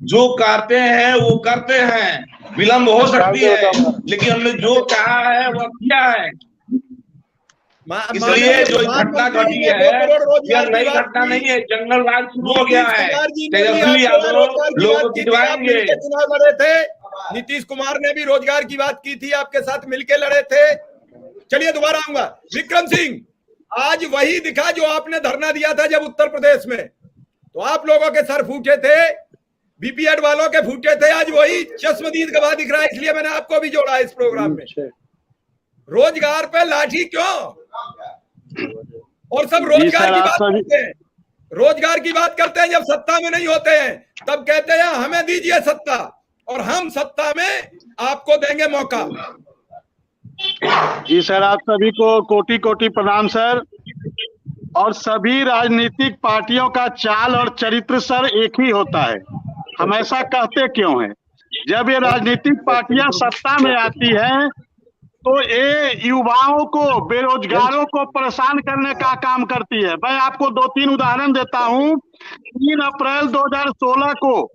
जो करते हैं वो करते हैं, विलंब हो सकती है, लेकिन हमने जो कहा है वो किया है। इसलिए जो घटना घटी है यह नई घटना नहीं है, जंगल राज शुरू हो गया है। तेजस्वी यादव लोगों को जितवाएंगे। चुनाव लड़े थे, नीतीश कुमार ने भी रोजगार की बात की थी, आपके साथ मिलकर लड़े थे। चलिए दोबारा आऊंगा। विक्रम सिंह, आज वही दिखा जो आपने धरना दिया था जब उत्तर प्रदेश में, तो आप लोगों के सर फूटे थे, बीपीएड वालों के फूटे थे, आज वही चश्मदीद गवाह दिख रहा है, इसलिए मैंने आपको भी जोड़ा इस प्रोग्राम में। रोजगार पे लाठी क्यों? और सब रोजगार की बात करते हैं, रोजगार की बात करते हैं, जब सत्ता में नहीं होते हैं तब कहते हैं हमें दीजिए सत्ता, और हम सत्ता में आपको देंगे मौका। जी सर, आप सभी को कोटि कोटि प्रणाम सर। और सभी राजनीतिक पार्टियों का चाल और चरित्र सर एक ही होता है। हम ऐसा कहते क्यों हैं? जब ये राजनीतिक पार्टियां सत्ता में आती हैं तो ये युवाओं को, बेरोजगारों को परेशान करने का काम करती है। मैं आपको 2-3 उदाहरण देता हूं। 3 अप्रैल 2016 को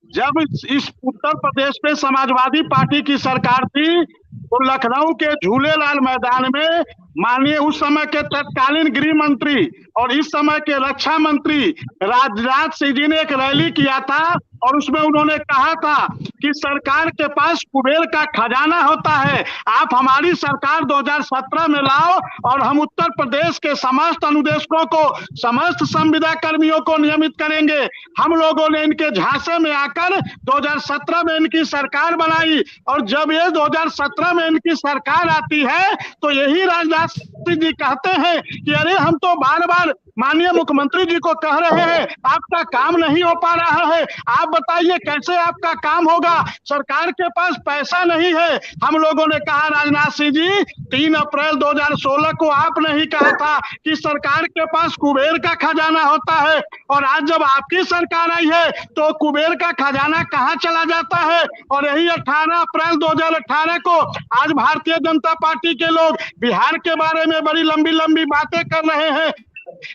जब इस उत्तर प्रदेश में समाजवादी पार्टी की सरकार थी, तो लखनऊ के झूलेलाल मैदान में माननीय उस समय के तत्कालीन गृह मंत्री और इस समय के रक्षा मंत्री राजनाथ सिंह जी ने एक रैली किया था, और उसमें उन्होंने कहा था कि सरकार के पास कुबेर का खजाना होता है, आप हमारी सरकार 2017 में लाओ और हम उत्तर प्रदेश के समस्त अनुदेशकों को, समस्त संविदा कर्मियों को नियमित करेंगे। हम लोगों ने इनके झांसे में आकर 2017 में इनकी सरकार बनाई, और जब ये 2017 में इनकी सरकार आती है तो यही राजनाथ सिंह जी कहते हैं कि अरे हम तो बार बार माननीय मुख्यमंत्री जी को कह रहे हैं आपका काम नहीं हो पा रहा है, आप बताइए कैसे आपका काम होगा, सरकार के पास पैसा नहीं है। हम लोगों ने कहा राजनाथ सिंह जी, 3 अप्रैल 2016 को आपने ही कहा था कि सरकार के पास कुबेर का खजाना होता है, और आज जब आपकी सरकार आई है तो कुबेर का खजाना कहाँ चला जाता है? और यही 18 अप्रैल 2018 को आज भारतीय जनता पार्टी के लोग बिहार के बारे में बड़ी लंबी लंबी बातें कर रहे हैं।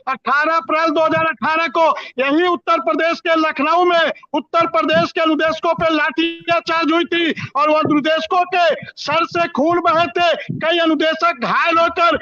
18 अप्रैल 2018 को यही उत्तर प्रदेश के लखनऊ में उत्तर प्रदेश के अनुदेशकों पे लाठीचार्ज हुई थी, और वो अनुदेशकों के सर से खून बहे थे, कई अनुदेशक घायल होकर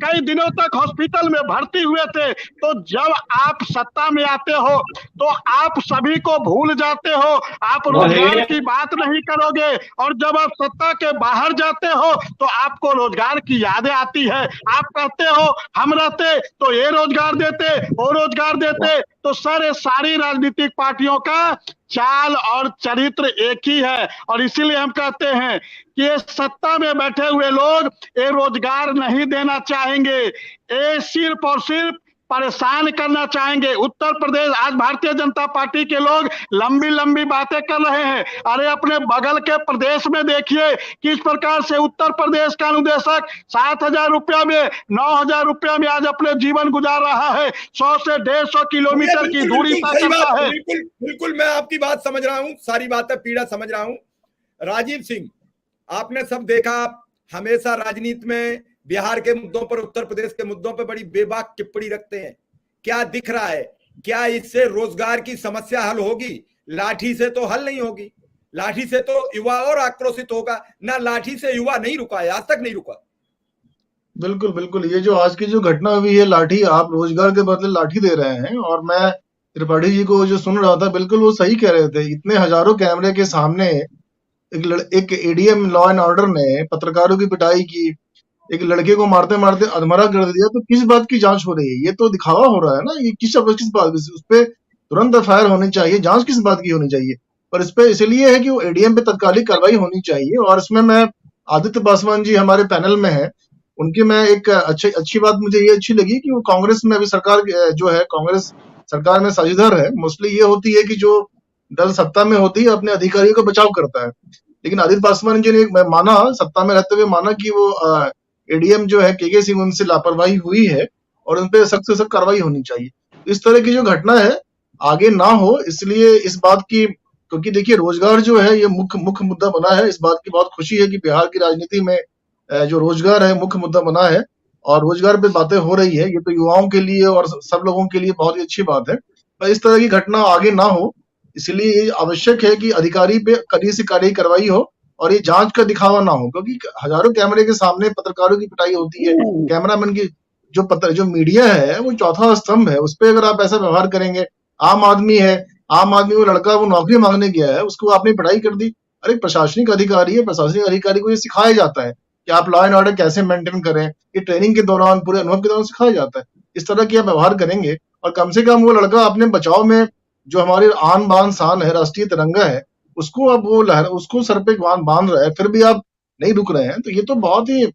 कई दिनों तक हॉस्पिटल में भर्ती हुए थे। तो जब आप सत्ता में आते हो तो आप सभी को भूल जाते हो, आप रोजगार की बात नहीं करोगे, और जब आप सत्ता के बाहर जाते हो तो आपको रोजगार की यादें आती है। आप कहते हो हम रहते तो ये रोजगार देते, वो रोजगार देते। तो सर, ये सारी राजनीतिक पार्टियों का चाल और चरित्र एक ही है, और इसीलिए हम कहते हैं कि ये सत्ता में बैठे हुए लोग ये रोजगार नहीं देना चाहेंगे, ये सिर्फ और सिर्फ परेशान करना चाहेंगे। उत्तर प्रदेश आज भारतीय जनता पार्टी के लोग लंबी लंबी बातें कर रहे हैं, अरे अपने बगल के प्रदेश में देखिए किस प्रकार से उत्तर प्रदेश का अनुदेशक 7,000 रुपया में, 9,000 रुपया में आज अपने जीवन गुजार रहा है, 100 से 150 किलोमीटर की दूरी तय करता है। बिल्कुल मैं आपकी बात समझ रहा हूँ, सारी बातें पीड़ा समझ रहा हूँ। राजीव सिंह, आपने सब देखा, हमेशा राजनीति में बिहार के मुद्दों पर, उत्तर प्रदेश के मुद्दों पर बड़ी बेबाक टिप्पणी रखते हैं। क्या दिख रहा है? क्या इससे रोजगार की समस्या हल होगी? लाठी से तो हल नहीं होगी। लाठी से तो युवा और आक्रोशित होगा, ना लाठी से युवा नहीं रुका है, आज तक नहीं रुका। बिल्कुल बिल्कुल, ये जो आज की जो घटना हुई है, लाठी, आप रोजगार के बदले लाठी दे रहे हैं। और मैं त्रिपाठी जी को जो सुन रहा था, बिल्कुल वो सही कह रहे थे। इतने हजारों कैमरे के सामने एक एडीएम लॉ एंड ऑर्डर ने पत्रकारों की पिटाई की, एक लड़के को मारते मारते अधमरा कर दिया, तो किस बात की जांच हो रही है? ये तो दिखावा हो रहा है ना। ये किस बात, उस पर तुरंत एफआईआर होनी चाहिए, जांच किस बात की होनी चाहिए? पर इस पे इसलिए है कि वो एडीएम पे तत्कालिक कार्रवाई होनी चाहिए। और इसमें मैं, आदित्य पासवान जी हमारे पैनल में है, उनकी मैं एक अच्छी बात मुझे ये अच्छी लगी कि वो कांग्रेस में अभी सरकार जो है, कांग्रेस सरकार में साझेदार है। मोस्टली ये होती है कि जो दल सत्ता में होती है अपने अधिकारियों का बचाव करता है, लेकिन आदित्य पासवान जी ने, मैं माना, सत्ता में रहते हुए माना कि वो एडीएम जो है केके सिंह, उनसे लापरवाही हुई है और उन पे सख्त से सख्त कार्रवाई होनी चाहिए। इस तरह की जो घटना है आगे ना हो, इसलिए इस बात की, क्योंकि देखिए रोजगार जो है ये मुख्य मुद्दा बना है। इस बात की बहुत खुशी है कि बिहार की राजनीति में जो रोजगार है मुख्य मुद्दा बना है और रोजगार पे बातें हो रही है। ये तो युवाओं के लिए और सब लोगों के लिए बहुत ही अच्छी बात है। पर इस तरह की घटना आगे ना हो, इसलिए ये आवश्यक है कि अधिकारी पे कड़ी से कड़ी कार्रवाई हो और ये जांच का दिखावा ना हो, क्योंकि हजारों कैमरे के सामने पत्रकारों की पिटाई होती है, कैमरामैन की, जो मीडिया है वो चौथा स्तंभ है, उस पर अगर आप ऐसा व्यवहार करेंगे, आम आदमी है, आम आदमी वो लड़का वो नौकरी मांगने गया है, उसको आपने पिटाई कर दी। अरे प्रशासनिक अधिकारी है, प्रशासनिक अधिकारी को ये सिखाया जाता है कि आप लॉ एंड ऑर्डर कैसे मेंटेन करें, ये ट्रेनिंग के दौरान, पूरे अनुभव के दौरान सिखाया जाता है। इस तरह की आप व्यवहार करेंगे और कम से कम वो लड़का अपने बचाव में, जो हमारी आन बान शान है, राष्ट्रीय तिरंगा है, उसको अब वो उसको सर पे बांध रहा है, फिर भी आप नहीं रुक रहे हैं, तो ये तो बहुत ही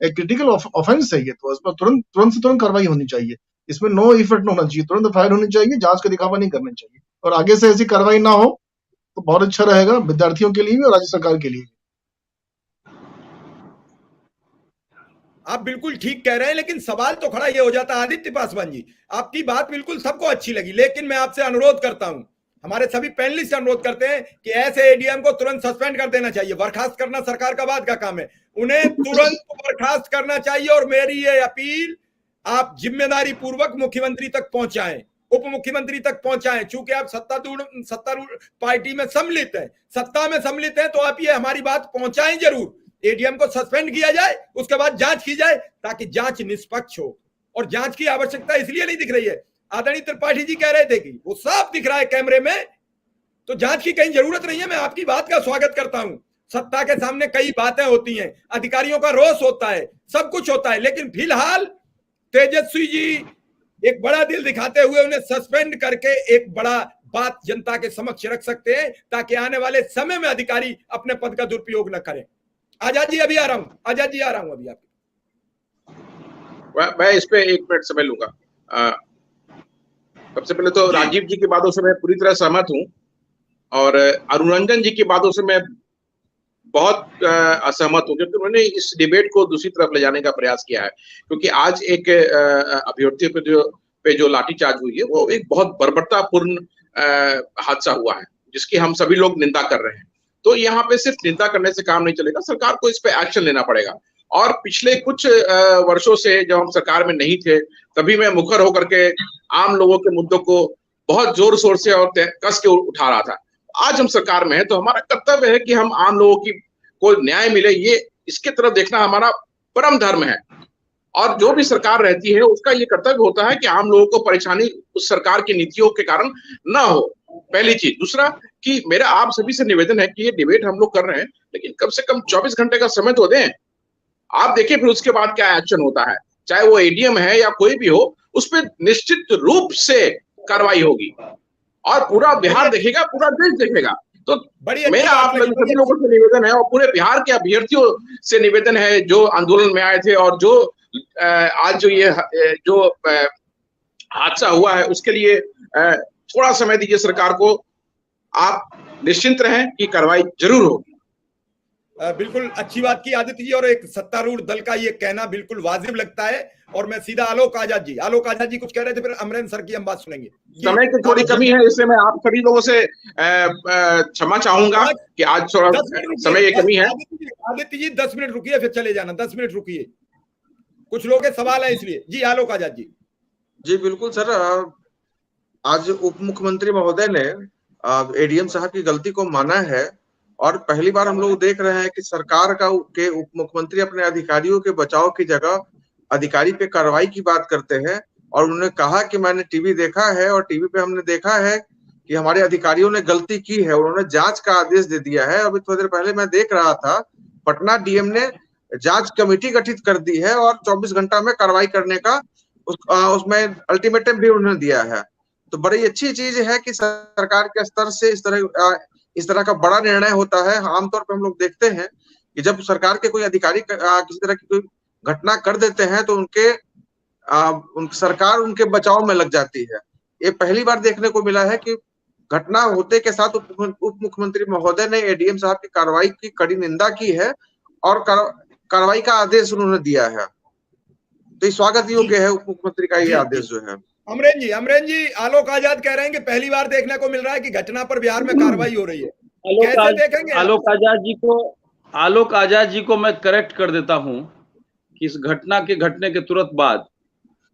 क्रिटिकल ऑफेंस है। ये तो इस पर तुरंत कार्रवाई होनी चाहिए। इसमें नो इफेक्ट होना चाहिए, तुरंत एफआईआर होनी चाहिए, जांच का दिखावा नहीं करना चाहिए। और आगे से ऐसी कार्रवाई ना हो तो बहुत अच्छा रहेगा विद्यार्थियों के लिए भी और राज्य सरकार के लिए। आप बिल्कुल ठीक कह रहे हैं, लेकिन सवाल तो खड़ा ये हो जाता है आदित्य पासवान जी, आपकी बात बिल्कुल सबको अच्छी लगी, लेकिन मैं आपसे अनुरोध करता हूं, हमारे सभी पैनलिस्ट अनुरोध करते हैं कि ऐसे एडीएम को तुरंत सस्पेंड कर देना चाहिए। बर्खास्त करना सरकार का बाद का काम है, उन्हें तुरंत बर्खास्त करना चाहिए। और मेरी ये अपील आप जिम्मेदारी पूर्वक मुख्यमंत्री तक पहुंचाएं, उप मुख्यमंत्री तक पहुंचाएं। चूंकि आप सत्तारूढ़ पार्टी में सम्मिलित हैं, सत्ता में सम्मिलित हैं, तो आप ये हमारी बात पहुंचाएं जरूर। एडीएम को सस्पेंड किया जाए, उसके बाद जांच की जाए, ताकि जांच निष्पक्ष हो। और जांच की आवश्यकता इसलिए नहीं दिख रही है, आदरणीय त्रिपाठी जी कह रहे थे कि वो साफ दिख रहा है कैमरे में, तो जांच की कहीं जरूरत नहीं है। मैं आपकी बात का स्वागत करता हूं। सत्ता के सामने कई बातें होती हैं, अधिकारियों का रोष होता है, सब कुछ होता है, लेकिन फिलहाल तेजस्वी जी एक बड़ा दिल दिखाते हुए उन्हें सस्पेंड करके एक बड़ा बात जनता के समक्ष रख सकते हैं, ताकि आने वाले समय में अधिकारी अपने पद का दुरुपयोग न करें। आजाद जी अभी आ रहा हूं, आजाद जी आ रहा हूं अभी आप। मैं इस पे 1 मिनट समय लूंगा। सबसे पहले तो राजीव जी की बातों से मैं पूरी तरह सहमत हूं और अरुण रंजन जी की बातों से मैं बहुत असहमत हूं, क्योंकि उन्होंने इस डिबेट को दूसरी तरफ ले जाने का प्रयास किया है। क्योंकि आज एक अभ्यर्थियों पे जो लाठीचार्ज हुई है वो एक बहुत बर्बरतापूर्ण हादसा हुआ है, जिसकी हम सभी लोग निंदा कर रहे हैं। तो यहाँ पे सिर्फ निंदा करने से काम नहीं चलेगा, सरकार को इस पे एक्शन लेना पड़ेगा। और पिछले कुछ वर्षों से जब हम सरकार में नहीं थे, तभी मैं मुखर होकर के आम लोगों के मुद्दों को बहुत जोर शोर से और कस के उठा रहा था। आज हम सरकार में है तो हमारा कर्तव्य है कि हम आम लोगों की को न्याय मिले, ये इसके तरफ देखना हमारा परम धर्म है। और जो भी सरकार रहती है उसका ये कर्तव्य होता है कि आम लोगों को परेशानी उस सरकार की नीतियों के कारण ना हो, पहली चीज। दूसरा कि मेरा आप सभी से निवेदन है कि ये डिबेट हम लोग कर रहे हैं, लेकिन कम से कम 24 घंटे का समय तो दें। आप देखिए फिर उसके बाद क्या एक्शन होता है, चाहे वो एडीएम है या कोई भी हो, उस पर निश्चित रूप से कार्रवाई होगी और पूरा बिहार देखेगा, पूरा देश देखेगा। तो मेरा आप सभी लोगों से निवेदन है और पूरे बिहार के अभ्यर्थियों से निवेदन है जो आंदोलन में आए थे और जो आज जो ये जो हादसा हुआ है उसके लिए थोड़ा समय दीजिए सरकार को। आप निश्चिंत रहें कि कार्रवाई जरूर होगी। बिल्कुल अच्छी बात की आदित्य जी, और एक सत्तारूढ़ दल का ये कहना बिल्कुल वाजिब लगता है। और मैं सीधा आलोक आजाद जी कुछ कह रहे थे, फिर अमरेंद्र सर की हम बात सुनेंगे। समय की थोड़ी कमी है, इसलिए मैं आप सभी लोगों से क्षमा चाहूंगा कि आज थोड़ा समय की कमी है। आदित्य जी 10 मिनट रुकिए, फिर चले जाना। 10 मिनट रुकिए, कुछ लोगों के सवाल है इसलिए। जी आलोक आजाद जी। जी बिल्कुल सर, आज उप मुख्यमंत्री महोदय ने एडीएम साहब की गलती को माना है और पहली बार हम लोग देख रहे हैं कि सरकार के उप मुख्यमंत्री अपने अधिकारियों के बचाव की जगह अधिकारी पे कार्रवाई की बात करते हैं। और उन्होंने कहा कि मैंने टीवी देखा है और टीवी पे हमने देखा है कि हमारे अधिकारियों ने गलती की है, उन्होंने जांच का आदेश दे दिया है। अभी थोड़ी देर पहले मैं देख रहा था, पटना डीएम ने जांच कमेटी गठित कर दी है और 24 घंटा में कार्रवाई करने का उसमें अल्टीमेटम भी उन्होंने दिया है। तो बड़ी अच्छी चीज है कि सरकार के स्तर से इस तरह का बड़ा निर्णय होता है। आमतौर पर हम लोग देखते हैं कि जब सरकार के कोई अधिकारी किसी तरह की कोई घटना कर देते हैं तो सरकार उनके बचाव में लग जाती है। ये पहली बार देखने को मिला है कि घटना होते के साथ उप मुख्यमंत्री महोदय ने एडीएम साहब की कार्रवाई की कड़ी निंदा की है और कार्रवाई का आदेश उन्होंने दिया है। तो ये स्वागत योग्य है उप मुख्यमंत्री का ये आदेश जो है। अमरेन जी आलोक आजाद कह रहे हैं कि पहली बार देखने को मिल रहा है कि घटना पर बिहार में कार्रवाई हो रही है। कैसे देखेंगे? आलोक आजाद जी को मैं करेक्ट कर देता हूं कि इस घटना के घटने के तुरंत बाद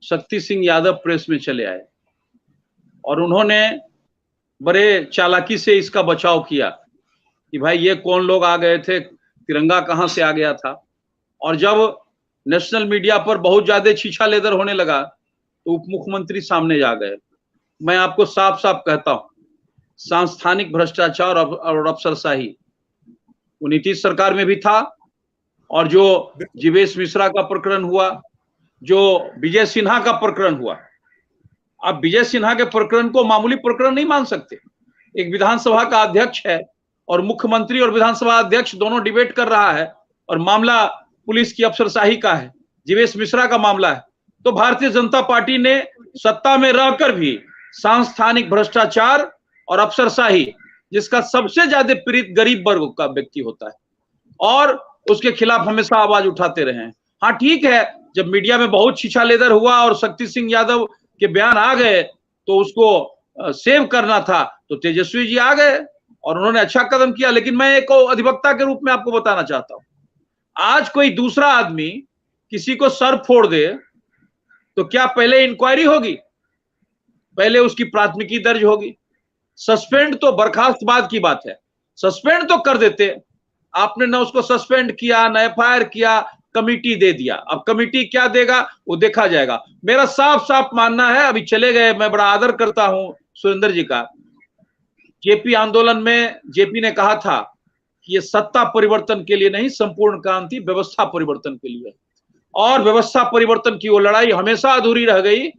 शक्ति सिंह यादव प्रेस में चले आए और उन्होंने बड़े चालाकी से इसका बचाव किया कि भाई ये कौन लोग आ गए थे, तिरंगा कहां से आ गया था। और जब नेशनल मीडिया पर बहुत ज्यादा छीछा लेदर होने लगा तो उप मुख्यमंत्री सामने जा गए। मैं आपको साफ साफ कहता हूं, सांस्थानिक भ्रष्टाचार और अफसरशाही वो नीतीश सरकार में भी था, और जो जीवेश मिश्रा का प्रकरण हुआ, जो विजय सिन्हा का प्रकरण हुआ। आप विजय सिन्हा के प्रकरण को मामूली प्रकरण नहीं मान सकते। एक विधानसभा का अध्यक्ष है और मुख्यमंत्री और विधानसभा अध्यक्ष दोनों डिबेट कर रहा है और मामला पुलिस की अफसरशाही का है, जीवेश मिश्रा का मामला है। तो भारतीय जनता पार्टी ने सत्ता में रहकर भी सांस्थानिक भ्रष्टाचार और अफसरशाही, जिसका सबसे ज्यादा पीड़ित गरीब वर्ग का व्यक्ति होता है, और उसके खिलाफ हमेशा आवाज उठाते रहे हैं। हाँ ठीक है, जब मीडिया में बहुत छीछा लेदर हुआ और शक्ति सिंह यादव के बयान आ गए तो उसको सेव करना था, तो तेजस्वी जी आ गए और उन्होंने अच्छा कदम किया। लेकिन मैं एक अधिवक्ता के रूप में आपको बताना चाहता हूं, आज कोई दूसरा आदमी किसी को सर फोड़ दे तो क्या पहले इंक्वायरी होगी? पहले उसकी प्राथमिकी दर्ज होगी। सस्पेंड तो बर्खास्त बाद की बात है, सस्पेंड तो कर देते। आपने न उसको सस्पेंड किया, न एफआईआर किया, कमिटी दे दिया। अब कमिटी क्या देगा वो देखा जाएगा। मेरा साफ साफ मानना है, अभी चले गए, मैं बड़ा आदर करता हूं सुरेंद्र जी का। जेपी आंदोलन में जेपी ने कहा था कि ये सत्ता परिवर्तन के लिए नहीं, संपूर्ण क्रांति व्यवस्था परिवर्तन के लिए। और व्यवस्था परिवर्तन की वो लड़ाई हमेशा अधूरी रह गई।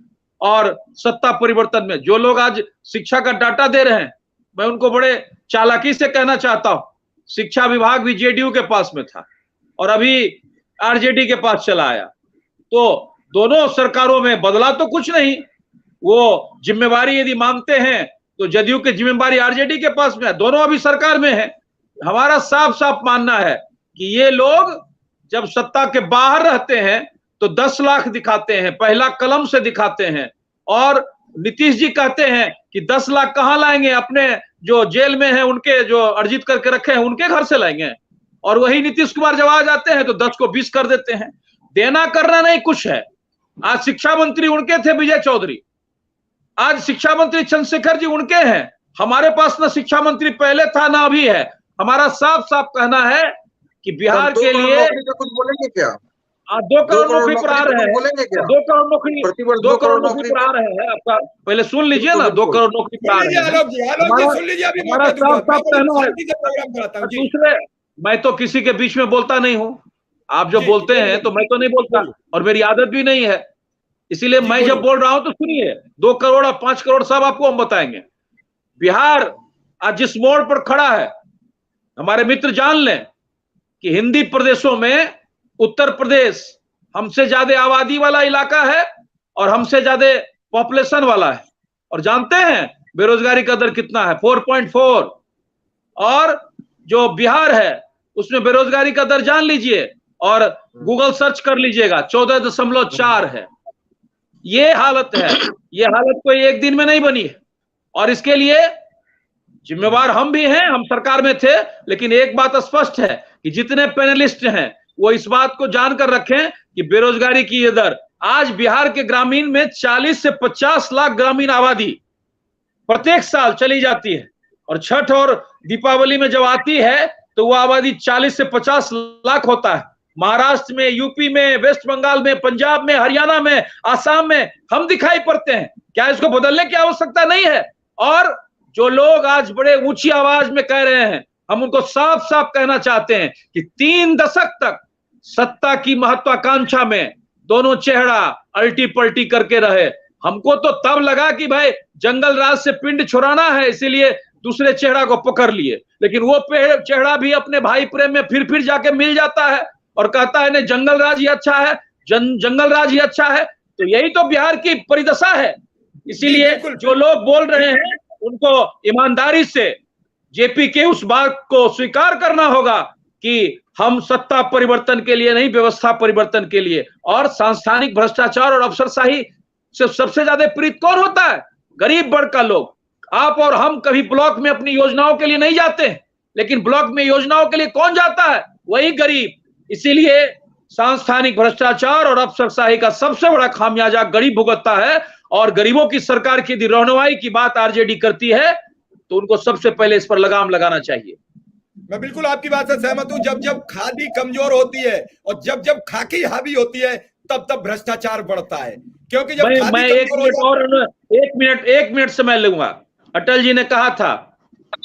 और सत्ता परिवर्तन में जो लोग आज शिक्षा का डाटा दे रहे हैं, मैं उनको बड़े चालाकी से कहना चाहता हूं, शिक्षा विभाग भी जेडीयू के पास में था और अभी आरजेडी के पास चला आया। तो दोनों सरकारों में बदला तो कुछ नहीं। वो जिम्मेवारी यदि मांगते हैं तो जदयू की जिम्मेवारी आरजेडी के पास में है, दोनों अभी सरकार में है। हमारा साफ साफ मानना है कि ये लोग जब सत्ता के बाहर रहते हैं तो 10 लाख दिखाते हैं, पहला कलम से दिखाते हैं। और नीतीश जी कहते हैं कि 10 लाख कहां लाएंगे, अपने जो जेल में है उनके, जो अर्जित करके रखे हैं उनके घर से लाएंगे। और वही नीतीश कुमार जब आ जाते हैं तो 10 को 20 कर देते हैं। देना करना नहीं कुछ है। आज शिक्षा मंत्री उनके थे विजय चौधरी, आज शिक्षा मंत्री चंद्रशेखर जी उनके हैं। हमारे पास ना शिक्षा मंत्री पहले था ना अभी है। हमारा साफ साफ कहना है कि बिहार के लिए कुछ बोलेंगे क्या? 2 करोड़ नौकरी पर आ रहे हैं, 2 करोड़ नौकरी, 2 करोड़ नौकरी पर आ रहे हैं। आपका पहले सुन लीजिए ना, 2 करोड़ नौकरी पर आ रहे हैं। हमारा साफ साफ कहना है। दूसरे, मैं तो किसी के बीच में बोलता नहीं हूं। आप जो बोलते हैं तो मैं तो नहीं बोलता, और मेरी आदत भी नहीं है। इसीलिए मैं जब बोल रहा हूं तो सुनिए, 2 करोड़ और 5 करोड़ सब आपको हम बताएंगे। बिहार आज जिस मोड़ पर खड़ा है, हमारे मित्र जान लें कि हिंदी प्रदेशों में उत्तर प्रदेश हमसे ज्यादा आबादी वाला इलाका है और हमसे ज्यादा पॉपुलेशन वाला है। और जानते हैं बेरोजगारी का दर कितना है? 4.4। और जो बिहार है उसमें बेरोजगारी का दर जान लीजिए और गूगल सर्च कर लीजिएगा, 14.4 है। ये हालत है। ये हालत कोई एक दिन में नहीं बनी है और इसके लिए जिम्मेवार हम भी हैं। हम सरकार में थे, लेकिन एक बात स्पष्ट है कि जितने पैनलिस्ट हैं वो इस बात को जानकर रखें कि बेरोजगारी की ये दर, आज बिहार के ग्रामीण में 40 से 50 लाख ग्रामीण आबादी प्रत्येक साल चली जाती है। और छठ और दीपावली में जब आती है तो वो आबादी 40 से 50 लाख होता है। महाराष्ट्र में, यूपी में, वेस्ट बंगाल में, पंजाब में, हरियाणा में, आसाम में हम दिखाई पड़ते हैं। क्या इसको बदलने की आवश्यकता नहीं है? और जो लोग आज बड़े ऊंची आवाज में कह रहे हैं, हम उनको साफ साफ कहना चाहते हैं कि 3 दशक तक सत्ता की महत्वाकांक्षा में दोनों चेहरा अल्टी पलटी करके रहे। हमको तो तब लगा कि भाई जंगल राज से पिंड छुड़ाना है, इसीलिए दूसरे चेहरा को पकड़ लिए, लेकिन वो चेहरा भी अपने भाई प्रेम में फिर जाके मिल जाता है और कहता है नहीं जंगल राज ही अच्छा है, जंगल राज ही अच्छा है। तो यही तो बिहार की परिदशा है। इसीलिए जो लोग बोल रहे हैं उनको ईमानदारी से जेपी के उस बात को स्वीकार करना होगा कि हम सत्ता परिवर्तन के लिए नहीं, व्यवस्था परिवर्तन के लिए। और सांस्थानिक भ्रष्टाचार और अफसरशाही से सबसे ज्यादा पीड़ित कौन होता है? गरीब वर्ग का लोग। आप और हम कभी ब्लॉक में अपनी योजनाओं के लिए नहीं जाते हैं, लेकिन ब्लॉक में योजनाओं के लिए कौन जाता है? वही गरीब। इसीलिए सांस्थानिक भ्रष्टाचार और अफसरशाही का सबसे बड़ा खामियाजा गरीब भुगतता है। और गरीबों की सरकार की यदि रहनुमाई की बात आरजेडी करती है तो उनको सबसे पहले इस पर लगाम लगाना चाहिए। मैं बिल्कुल आपकी बात से सहमत हूं। जब जब खादी कमजोर होती है और जब जब खाकी हावी होती है तब तब भ्रष्टाचार बढ़ता है। क्योंकि जब मैं एक मिनट समय लूंगा। अटल जी ने कहा था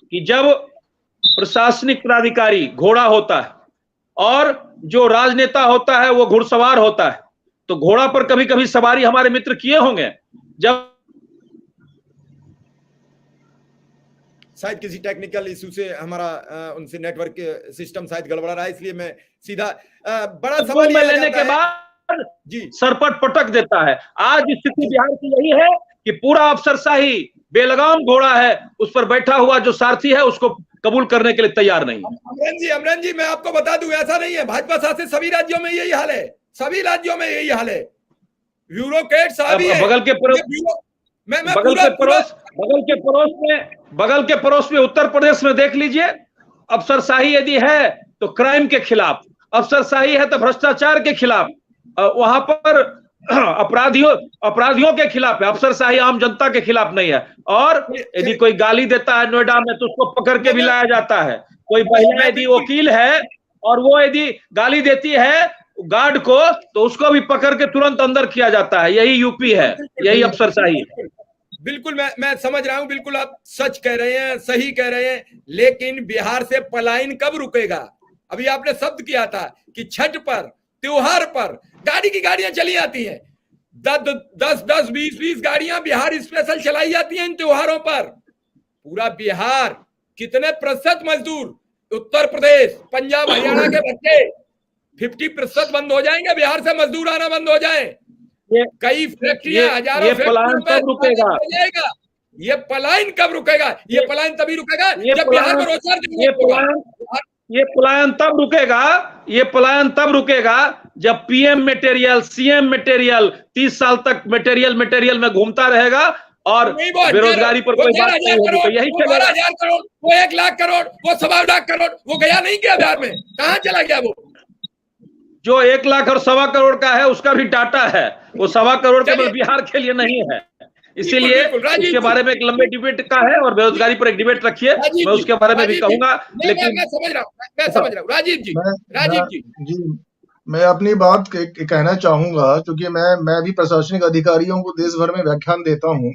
कि जब प्रशासनिक प्राधिकारी घोड़ा होता है और जो राजनेता होता है वो घुड़सवार होता है, तो घोड़ा पर कभी कभी सवारी हमारे मित्र किए होंगे। जब शायद किसी टेक्निकल इशू से हमारा उनसे नेटवर्क सिस्टम शायद गड़बड़ा रहा है, इसलिए मैं सीधा बड़ा सवाल में लेने के बाद जी सरपट पटक देता है। आज स्थिति बिहार की यही है कि पूरा अफसरशाही बेलगाम घोड़ा है, उस पर बैठा हुआ जो सारथी है उसको कबूल करने के लिए तैयार नहीं। अमरेंद्र जी मैं आपको बता दूं, ऐसा नहीं है। भाजपा शासित सभी राज्यों में यही हाल है, सभी राज्यों में यही हाल है। ब्यूरोक्रेट साहब बगल के पड़ोस में उत्तर प्रदेश में देख लीजिए, अफसरशाही यदि है तो क्राइम के खिलाफ, अफसरशाही है तो भ्रष्टाचार के खिलाफ, वहां पर अपराधियों के खिलाफ है, अफसरशाही आम जनता के खिलाफ नहीं है। और यदि कोई गाली देता है नोएडा में तो उसको पकड़ के भी लाया जाता है। कोई महिला यदि वकील है और वो यदि गाली देती है गार्ड को तो उसको भी पकड़ के तुरंत अंदर किया जाता है। यही यूपी है, यही अफसरशाही है। बिल्कुल मैं समझ रहा हूं, बिल्कुल आप सच कह रहे हैं, सही कह रहे हैं, लेकिन बिहार से पलायन कब रुकेगा? अभी आपने शब्द किया था कि छठ पर, त्योहार पर गाड़ी की गाड़ियां चली आती हैं, 10 20 गाड़ियां बिहार स्पेशल चलाई जाती हैं इन त्योहारों पर। पूरा बिहार, कितने प्रतिशत मजदूर, उत्तर प्रदेश, पंजाब, हरियाणा के बच्चे 50% बंद हो जाएंगे, बिहार से मजदूर आना बंद हो जाए। कई फैक्ट्रियां, हजारों फैक्ट्रियां रुकेगा। ये पलायन कब रुकेगा? ये पलायन तभी रुकेगा जब बिहार में रोजगार। ये पलायन तब रुकेगा जब पीएम मटेरियल, सीएम मटेरियल 30 साल तक मटेरियल में घूमता रहेगा और बेरोजगारी पर कोई बात नहीं होगी। तो यही चलेगा। 12,000 करोड़, वो 1 लाख करोड़, वो 1.25 लाख करोड़, वो गया नहीं क्या बिहार में? कहां चला गया वो? जो 1 लाख और 1.25 करोड़ का है उसका भी डाटा है, वो 1.25 करोड़ केवल बिहार के लिए नहीं है। इसीलिए उसके बारे में एक लंबे डिबेट का है और बेरोजगारी पर एक डिबेट रखिए, मैं उसके बारे में भी कहूंगा। लेकिन मैं समझ रहा हूँ राजीव जी मैं अपनी बात कहना चाहूंगा, क्योंकि मैं भी प्रशासनिक अधिकारियों को देश भर में व्याख्यान देता हूँ।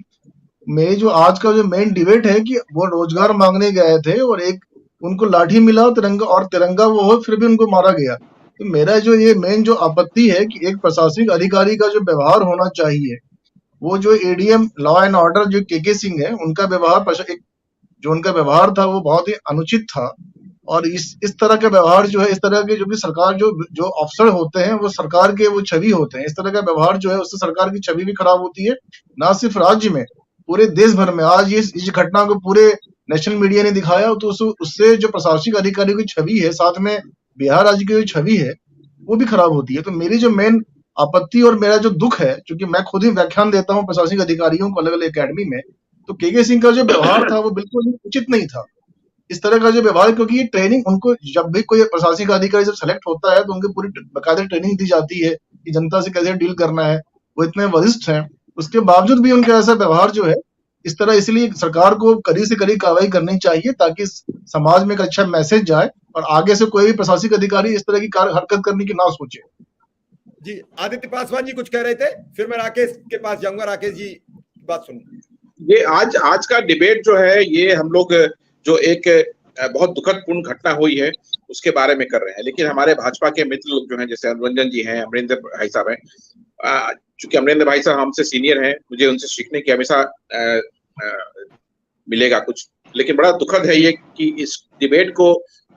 मेरे जो आज का जो मेन डिबेट है कि वो रोजगार मांगने गए थे और एक उनको लाठी मिला तिरंगा वो हो, फिर भी उनको मारा गया। तो मेरा जो ये मेन जो आपत्ति है कि एक प्रशासनिक अधिकारी का जो व्यवहार होना चाहिए, वो जो एडीएम लॉ एंड ऑर्डर जो केके सिंह है, उनका व्यवहार जो उनका व्यवहार था वो बहुत ही अनुचित था। और इस तरह का व्यवहार जो है, इस तरह के जो भी सरकार जो अफसर होते हैं वो सरकार के वो छवि होते हैं। इस तरह का व्यवहार जो है उससे सरकार की छवि भी खराब होती है, ना सिर्फ राज्य में, पूरे देश भर में। आज इस घटना को पूरे नेशनल मीडिया ने दिखाया, तो उससे जो प्रशासनिक अधिकारी की छवि है, साथ में बिहार राज्य की जो छवि है, वो भी खराब होती है। तो मेरी जो मेन आपत्ति और मेरा जो दुख है, क्योंकि मैं खुद ही व्याख्यान देता हूँ प्रशासनिक अधिकारियों को अलग अलग एकेडमी में, तो केके सिंह का जो व्यवहार था वो बिल्कुल उचित नहीं था। इस तरह का जो व्यवहार, क्योंकि ये ट्रेनिंग उनको, जब भी कोई प्रशासनिक अधिकारी जब सेलेक्ट होता है तो उनको पूरी बाकायदा ट्रेनिंग दी जाती है कि जनता से कैसे डील करना है। वो इतने वरिष्ठ हैं, उसके बावजूद भी उनका ऐसा व्यवहार जो है, इस तरह इसलिए सरकार को कड़ी से कड़ी कार्रवाई करनी चाहिए ताकि समाज में एक अच्छा मैसेज जाए और आगे से कोई भी प्रशासनिक अधिकारी इस तरह की हरकत करने की ना सोचे। जी आदित्य पासवान जी कुछ कह रहे थे, फिर मैं राकेश के पास जाऊंगा। राकेश जी बात सुनो। ये आज का डिबेट जो है ये हम लोग जो एक बहुत दुखदपूर्ण घटना हुई है उसके बारे में कर रहे हैं, लेकिन हमारे भाजपा के मित्र लोग जो हैं जैसे अनुरंजन जी हैं, अमरेंद्र भाई साहब हैं, चूंकि अमरेंद्र भाई साहब हमसे सीनियर हैं, मुझे उनसे सीखने की हमेशा मिलेगा कुछ, लेकिन बड़ा दुखद है ये कि इस डिबेट को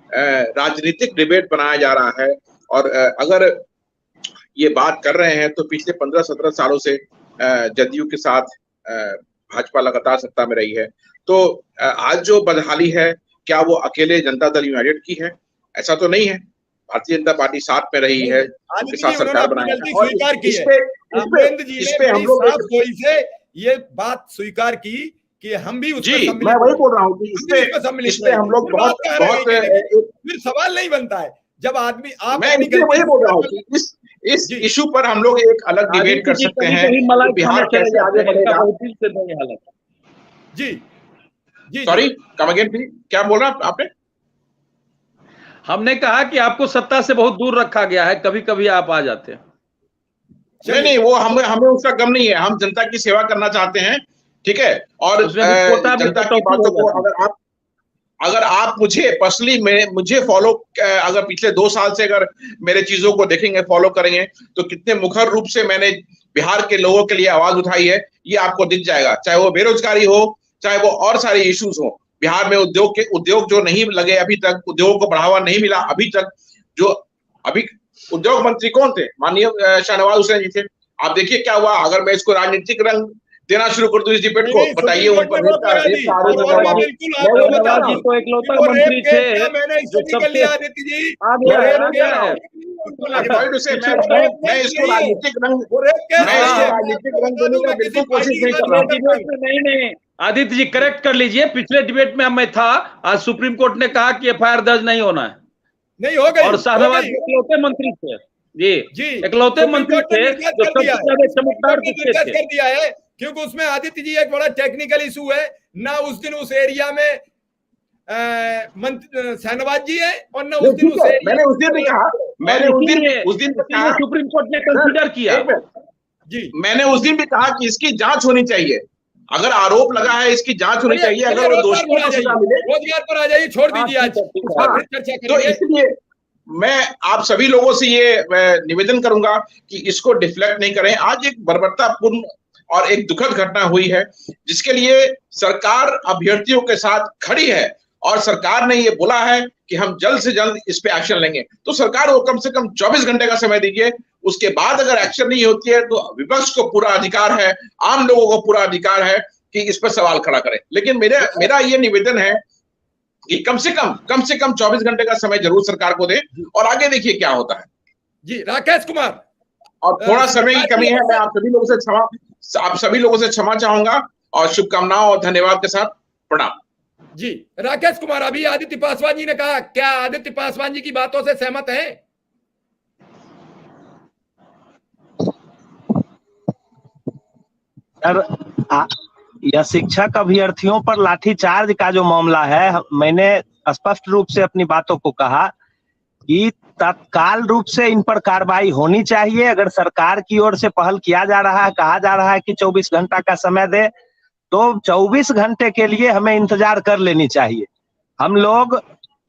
राजनीतिक डिबेट बनाया जा रहा है। और अगर ये बात कर रहे हैं तो पिछले 15-17 सालों से जदयू के साथ भाजपा लगातार सत्ता में रही है, तो आज जो बदहाली है क्या वो अकेले जनता दल यूनाइटेड की है? ऐसा तो नहीं है। भारतीय जनता पार्टी साथ में रही है, उनके साथ सरकार बनाई है और इस पे हम लोग ये बात स्वीकार की कि हम भी जी मैं वही बोल रहा हूँ कि इस पे हम लोग बहुत फिर सवाल नहीं बनता है जब आदमी मैं वही बोल रहा हूँ कि इस इशू पर हम लोग एक अलग डिबेट कर सकते हैं, बिहार कैसे आगे बढ़ेगा। जी जी सॉरी कम अगेन प्लीज, क्या बोल रहा आपने? हमने कहा कि आपको सत्ता से बहुत दूर रखा गया है, कभी कभी आप आ जाते हैं। नहीं वो हमें उसका गम नहीं है, हम जनता की सेवा करना चाहते हैं, ठीक है। और जनता की बातों को अगर आप मुझे पर्सनली मुझे फॉलो अगर पिछले 2 साल से अगर मेरे चीजों को देखेंगे, फॉलो करेंगे तो कितने मुखर रूप से मैंने बिहार के लोगों के लिए आवाज उठाई है ये आपको दिख जाएगा। चाहे वो बेरोजगारी हो, चाहे वो और सारे इश्यूज हो, बिहार में उद्योग जो नहीं लगे अभी तक, उद्योगों को बढ़ावा नहीं मिला अभी तक, जो अभी उद्योग मंत्री कौन थे? माननीय शाहनवाज हुसैन जी थे। आप देखिए क्या हुआ। अगर मैं इसको राजनीतिक रंग देना शुरू कर दूं इस डिबेट को, बताइए उन पर मंत्री थे जो सबसे मैं इसको राजनीतिक रंग देने का बिल्कुल कोशिश नहीं कर रहा। नहीं आदित्य जी करेक्ट कर लीजिए, पिछले डिबेट में मैं था, आज सुप्रीम कोर्ट ने कहा कि एफआईआर दर्ज नहीं होना है, नहीं हो गई। और शाहनवाज इकलौते मंत्री थे जी इकलौते मंत्री थे जो सबसे ज्यादा चमकदार दिखते थे। कर दिया है क्योंकि उसमें आदित्य जी एक बड़ा टेक्निकल इशू है ना, उस दिन उस एरिया में शाहनवाज जी है और ना उस दिन मैंने उस दिन भी कहा, मैंने उस दिन कहा सुप्रीम कोर्ट ने कंसीडर किया जी, मैंने उस दिन भी कहा कि इसकी जांच होनी चाहिए, अगर आरोप लगा है इसकी जांच होनी चाहिए, अगर वो दोषी को सजा मिले। रोजगार पर आ जाइए, छोड़ दीजिए आज चर्चा करेंगे। तो इसलिए मैं आप सभी लोगों से ये निवेदन करूंगा कि इसको डिफ्लेक्ट नहीं करें। आज एक बर्बरतापूर्ण और एक दुखद घटना हुई है जिसके लिए सरकार अभ्यर्थियों के साथ खड़ी है और सरकार ने ये बोला है कि हम जल्द से जल्द इस पे एक्शन लेंगे। तो सरकार को कम से कम 24 घंटे का समय दीजिए, उसके बाद अगर एक्शन नहीं होती है तो विपक्ष को पूरा अधिकार है, आम लोगों को पूरा अधिकार है कि इस पर सवाल खड़ा करें। लेकिन मेरा ये निवेदन है कि कम से कम 24 घंटे का समय जरूर सरकार को दे और आगे देखिए क्या होता है। जी राकेश कुमार, और थोड़ा समय की कमी है, मैं आप सभी लोगों से क्षमा चाहूंगा और शुभकामनाओं और धन्यवाद के साथ प्रणाम। जी राकेश कुमार, अभी आदित्य पासवान जी ने कहा, क्या आदित्य पासवान जी की बातों से सहमत हैं? यह शिक्षक अभ्यर्थियों पर लाठीचार्ज का जो मामला है, मैंने स्पष्ट रूप से अपनी बातों को कहा कि तत्काल रूप से इन पर कार्रवाई होनी चाहिए। अगर सरकार की ओर से पहल किया जा रहा है, कहा जा रहा है कि 24 घंटा का समय दे, तो 24 घंटे के लिए हमें इंतजार कर लेनी चाहिए। हम लोग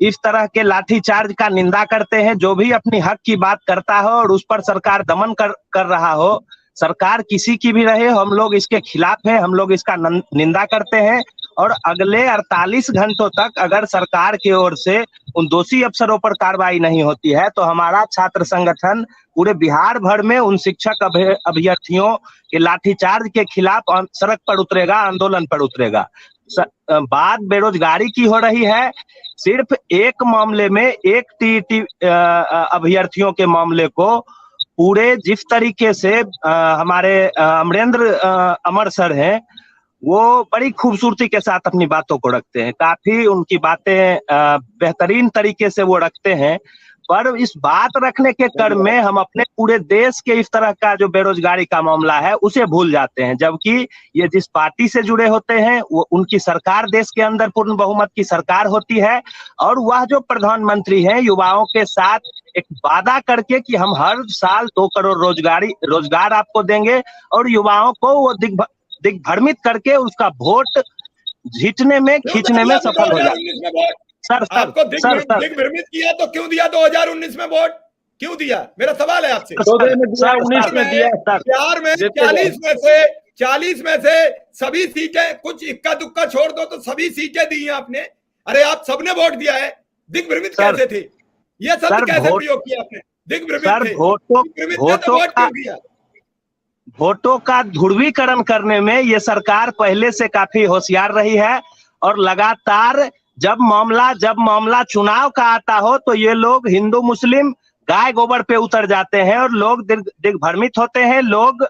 इस तरह के लाठीचार्ज का निंदा करते हैं। जो भी अपनी हक की बात करता हो और उस पर सरकार दमन कर रहा हो, सरकार किसी की भी रहे, हम लोग इसके खिलाफ है, हम लोग इसका निंदा करते हैं। और अगले 48 घंटों तक अगर सरकार की ओर से उन दोषी अफसरों पर कार्रवाई नहीं होती है तो हमारा छात्र संगठन पूरे बिहार भर में उन शिक्षक अभ्यर्थियों के लाठीचार्ज के खिलाफ सड़क पर उतरेगा, आंदोलन पर उतरेगा। बात बेरोजगारी की हो रही है, सिर्फ एक मामले में, एक टीईटी अभ्यर्थियों के मामले को पूरे जिस तरीके से हमारे अमरेंद्र अमर सर हैं, वो बड़ी खूबसूरती के साथ अपनी बातों को रखते हैं, काफी उनकी बातें बेहतरीन तरीके से वो रखते हैं। पर इस बात रखने के क्रम में हम अपने पूरे देश के इस तरह का जो बेरोजगारी का मामला है उसे भूल जाते हैं, जबकि ये जिस पार्टी से जुड़े होते हैं वो उनकी सरकार देश के अंदर पूर्ण बहुमत की सरकार होती है, और वह जो प्रधानमंत्री हैं युवाओं के साथ एक वादा करके कि हम हर साल 2 करोड़ रोजगार आपको देंगे, और युवाओं को वो दिग्भ्रमित करके उसका वोट जीतने में खींचने में सफल हो जाते। सर आपको दिग्भ्रमित किया तो क्यों दिया 2019 में वोट, क्यों दिया? मेरा सवाल है आपसे। 19 में दिया, बिहार में 40 में से सभी सीटें, कुछ इक्का दुक्का छोड़ दो तो सभी सीटें दी हैं आपने। अरे आप सबने वोट दिया है, दिग्भ्रमित कैसे थे? ये शब्द कैसे प्रयोग किया आपने? दिग्भ्रमित थे। वोटों का ध्रुवीकरण करने में ये सरकार पहले से काफी होशियार रही है, और लगातार जब मामला चुनाव का आता हो तो ये लोग हिंदू मुस्लिम गाय गोबर पे उतर जाते हैं और लोग दिग्भ्रमित होते हैं, लोग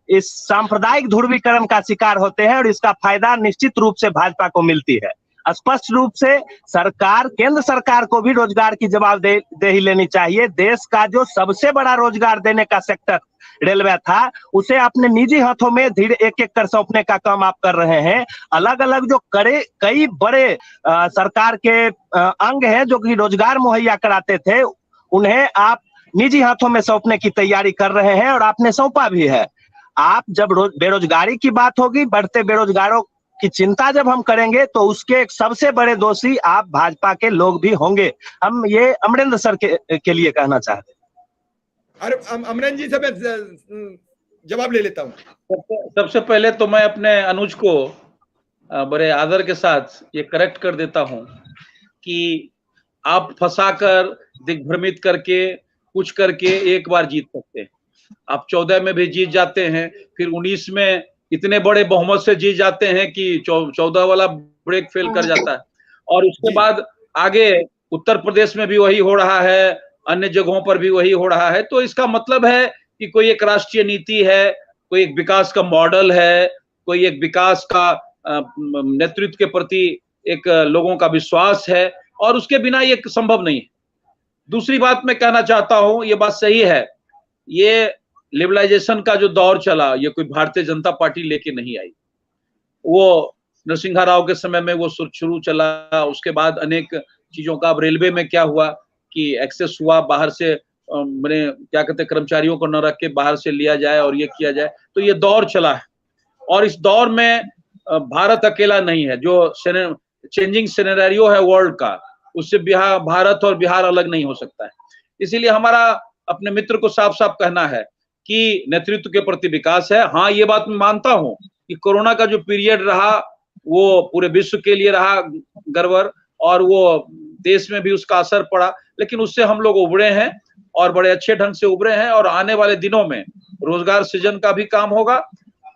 इस सांप्रदायिक ध्रुवीकरण का शिकार होते हैं, और इसका फायदा निश्चित रूप से भाजपा को मिलती है। स्पष्ट रूप से केंद्र सरकार को भी रोजगार की जवाबदेही लेनी चाहिए। देश का जो सबसे बड़ा रोजगार देने का सेक्टर रेलवे था, उसे अपने निजी हाथों में धीरे एक कर सौंपने का काम आप कर रहे हैं। अलग अलग जो कई बड़े सरकार के अंग हैं जो कि रोजगार मुहैया कराते थे, उन्हें आप निजी हाथों में सौंपने की तैयारी कर रहे हैं, और आपने सौंपा भी है। आप जब बेरोजगारी की बात होगी, बढ़ते बेरोजगारों की चिंता जब हम करेंगे, तो उसके एक सबसे बड़े दोषी आप भाजपा के लोग भी होंगे। हम ये अमरेंद्र सर के लिए कहना चाहते हैं। अरे अमरेंद्र जी से मैं जवाब ले लेता हूँ। सबसे पहले तो मैं अपने अनुज को बड़े आदर के साथ ये करेक्ट कर देता हूँ कि आप फंसाकर दिग्भ्रमित करके कुछ करके एक बार जीत सकते हैं। आप 14 में भी जीत जाते हैं, फिर 19 में इतने बड़े बहुमत से जीत जाते हैं कि 14 वाला ब्रेक फेल कर जाता है, और उसके बाद आगे उत्तर प्रदेश में भी वही हो रहा है, अन्य जगहों पर भी वही हो रहा है। तो इसका मतलब है कि कोई एक राष्ट्रीय नीति है, कोई एक विकास का मॉडल है, कोई एक विकास का नेतृत्व के प्रति एक लोगों का विश्वास है, और उसके बिना ये संभव नहीं है। दूसरी बात मैं कहना चाहता हूं, ये बात सही है, ये लिबरलाइजेशन का जो दौर चला, ये कोई भारतीय जनता पार्टी लेके नहीं आई। वो नरसिंहा राव के समय में वो शुरू चला, उसके बाद अनेक चीजों का। अब रेलवे में क्या हुआ कि एक्सेस हुआ, बाहर से मैंने क्या कहते हैं, कर्मचारियों को न रख के बाहर से लिया जाए और ये किया जाए, तो ये दौर चला है। और इस दौर में भारत अकेला नहीं है, जो चेंजिंग सिनेरियो है वर्ल्ड का, उससे भारत और बिहार अलग नहीं हो सकता है। इसीलिए हमारा अपने मित्र को साफ साफ कहना है कि नेतृत्व के प्रति विकास है। हाँ, ये बात मैं मानता हूं कि कोरोना का जो पीरियड रहा वो पूरे विश्व के लिए रहा गड़बड़, और वो देश में भी उसका असर पड़ा, लेकिन उससे हम लोग उभरे हैं और बड़े अच्छे ढंग से उभरे हैं। और आने वाले दिनों में रोजगार सृजन का भी काम होगा,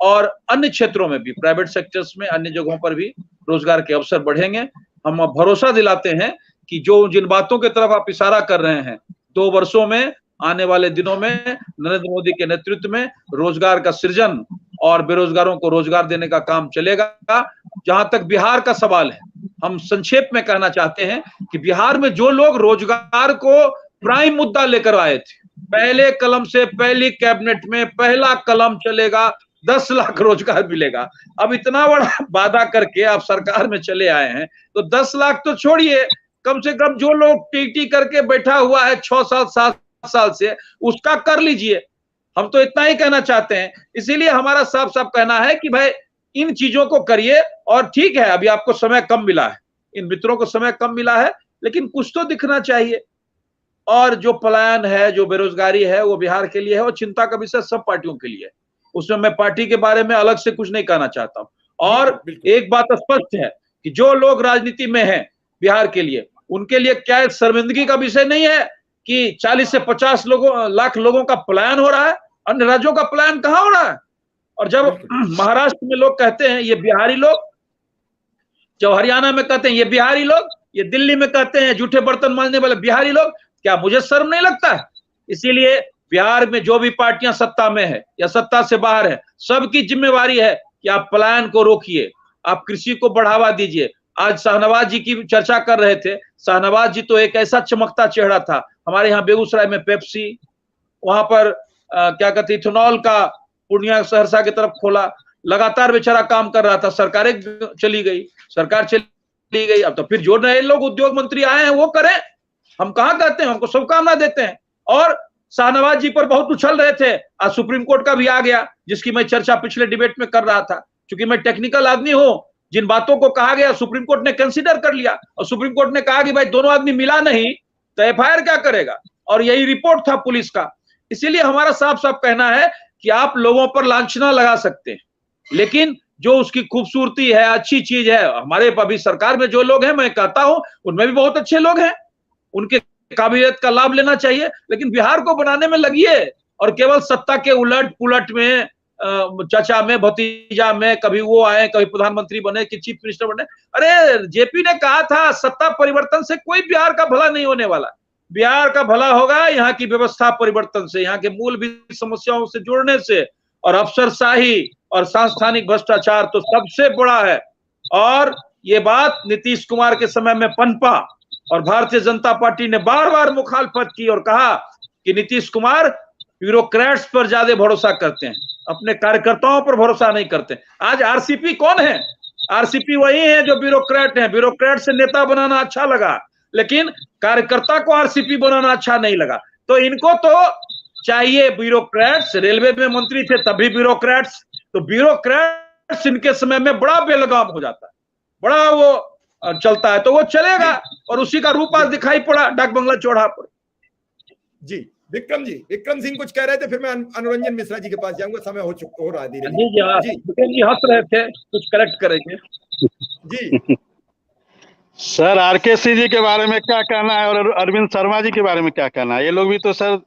और अन्य क्षेत्रों में भी, प्राइवेट सेक्टर्स में, अन्य जगहों पर भी रोजगार के अवसर बढ़ेंगे। हम भरोसा दिलाते हैं कि जो जिन बातों की तरफ आप इशारा कर रहे हैं, 2 वर्षों में, आने वाले दिनों में नरेंद्र मोदी के नेतृत्व में रोजगार का सृजन और बेरोजगारों को रोजगार देने का काम चलेगा। जहां तक बिहार का सवाल है, हम संक्षेप में कहना चाहते हैं कि बिहार में जो लोग रोजगार को प्राइम मुद्दा लेकर आए थे, पहले कलम से पहली कैबिनेट में पहला कलम चलेगा, 10 लाख रोजगार मिलेगा। अब इतना बड़ा वादा करके आप सरकार में चले आए हैं, तो 10 लाख तो छोड़िए, कम से कम जो लोग टीटी करके बैठा हुआ है 6 साल 7 साल से, उसका कर लीजिए। हम तो इतना ही कहना चाहते हैं। इसीलिए हमारा साफ साफ कहना है कि भाई इन चीजों को करिए। और ठीक है, अभी आपको समय कम मिला है, इन मित्रों को समय कम मिला है, लेकिन कुछ तो दिखना चाहिए। और जो पलायन है, जो बेरोजगारी है, वो बिहार के लिए है, और चिंता का विषय सब पार्टियों के लिए है। उसमें मैं पार्टी के बारे में अलग से कुछ नहीं कहना चाहता हूं। और एक बात स्पष्ट है कि जो लोग राजनीति में हैं बिहार के लिए, उनके लिए क्या शर्मिंदगी का विषय नहीं है कि 40 से 50 लाख लोगों का पलायन हो रहा है। अन्य राज्यों का पलायन कहां हो रहा है? और जब महाराष्ट्र में लोग कहते हैं ये बिहारी लोग, जब हरियाणा में कहते हैं ये बिहारी लोग, ये दिल्ली में कहते हैं जूठे बर्तन मांजने वाले बिहारी लोग, क्या मुझे शर्म नहीं लगता है? इसीलिए बिहार में जो भी पार्टियां सत्ता में है या सत्ता से बाहर है, सबकी जिम्मेवारी है कि आप पलायन को रोकिए, आप कृषि को बढ़ावा दीजिए। आज शाहनवाज जी की चर्चा कर रहे थे। शाहनवाज जी तो एक ऐसा चमकता चेहरा था, हमारे यहाँ बेगूसराय में पेप्सी, वहां पर क्या कहते इथेनॉल का पूर्णिया सहरसा की तरफ खोला, लगातार बेचारा काम कर रहा था। सरकारें चली गई, सरकार चली गई, अब तो फिर जो नए लोग उद्योग मंत्री आए हैं वो करें, हम कहाँ कहते हैं, हमको शुभकामना देते हैं। और शाहनवाज जी पर बहुत उछल रहे थे, आज सुप्रीम कोर्ट का भी आ गया, जिसकी मैं चर्चा पिछले डिबेट में कर रहा था। क्योंकि मैं टेक्निकल आदमी हूं, जिन बातों को कहा गया सुप्रीम कोर्ट ने कंसीडर कर लिया, और सुप्रीम कोर्ट ने कहा कि भाई दोनों आदमी मिला नहीं तो एफआईआर क्या करेगा, और यही रिपोर्ट था पुलिस का। इसीलिए हमारा साफ साफ कहना है कि आप लोगों पर लांछना लगा सकते हैं, लेकिन जो उसकी खूबसूरती है, अच्छी चीज है, हमारे अभी सरकार में जो लोग हैं, मैं कहता हूं उनमें भी बहुत अच्छे लोग हैं, उनके काबिलियत का लाभ लेना चाहिए। लेकिन बिहार को बनाने में लगिए, और केवल सत्ता के उलट पुलट में, चाचा में, भतीजा में, कभी वो आए, कभी प्रधानमंत्री बने, कि चीफ मिनिस्टर बने। अरे जेपी ने कहा था सत्ता परिवर्तन से कोई बिहार का भला नहीं होने वाला, बिहार का भला होगा यहाँ की व्यवस्था परिवर्तन से, यहाँ के मूल भी समस्याओं से जुड़ने से। और अफसरशाही और सांस्थानिक भ्रष्टाचार तो सबसे बड़ा है, और ये बात नीतीश कुमार के समय में पनपा, और भारतीय जनता पार्टी ने बार बार मुखालफत की और कहा कि नीतीश कुमार ब्यूरोक्रेट्स पर ज्यादा भरोसा करते हैं, अपने कार्यकर्ताओं पर भरोसा नहीं करते। आज आरसीपी कौन है? आरसीपी वही है जो ब्यूरोक्रेट हैं। ब्यूरोक्रेट से नेता बनाना अच्छा लगा, लेकिन कार्यकर्ता को आरसीपी बनाना अच्छा नहीं लगा। तो इनको तो चाहिए ब्यूरोक्रेट्स। रेलवे में मंत्री थे तभी ब्यूरोक्रेट्स, तो ब्यूरोक्रेट्स इनके समय में बड़ा बेलगाम हो जाता है, बड़ा वो चलता है, तो वो चलेगा। और उसी का रूप आज दिखाई पड़ा डाक बंगला चौड़ा पर। जी विक्रम सिंह कुछ कह रहे थे, फिर मैं अनुरंजन मिश्रा जी के पास जाऊंगा, समय हो रहा है धीरे जी विक्रम जी हंस रहे थे, कुछ करेक्ट करेंगे जी। सर आरके सिंह जी के बारे में क्या कहना है, और अरविंद शर्मा जी के बारे में क्या कहना है? ये लोग भी तो सर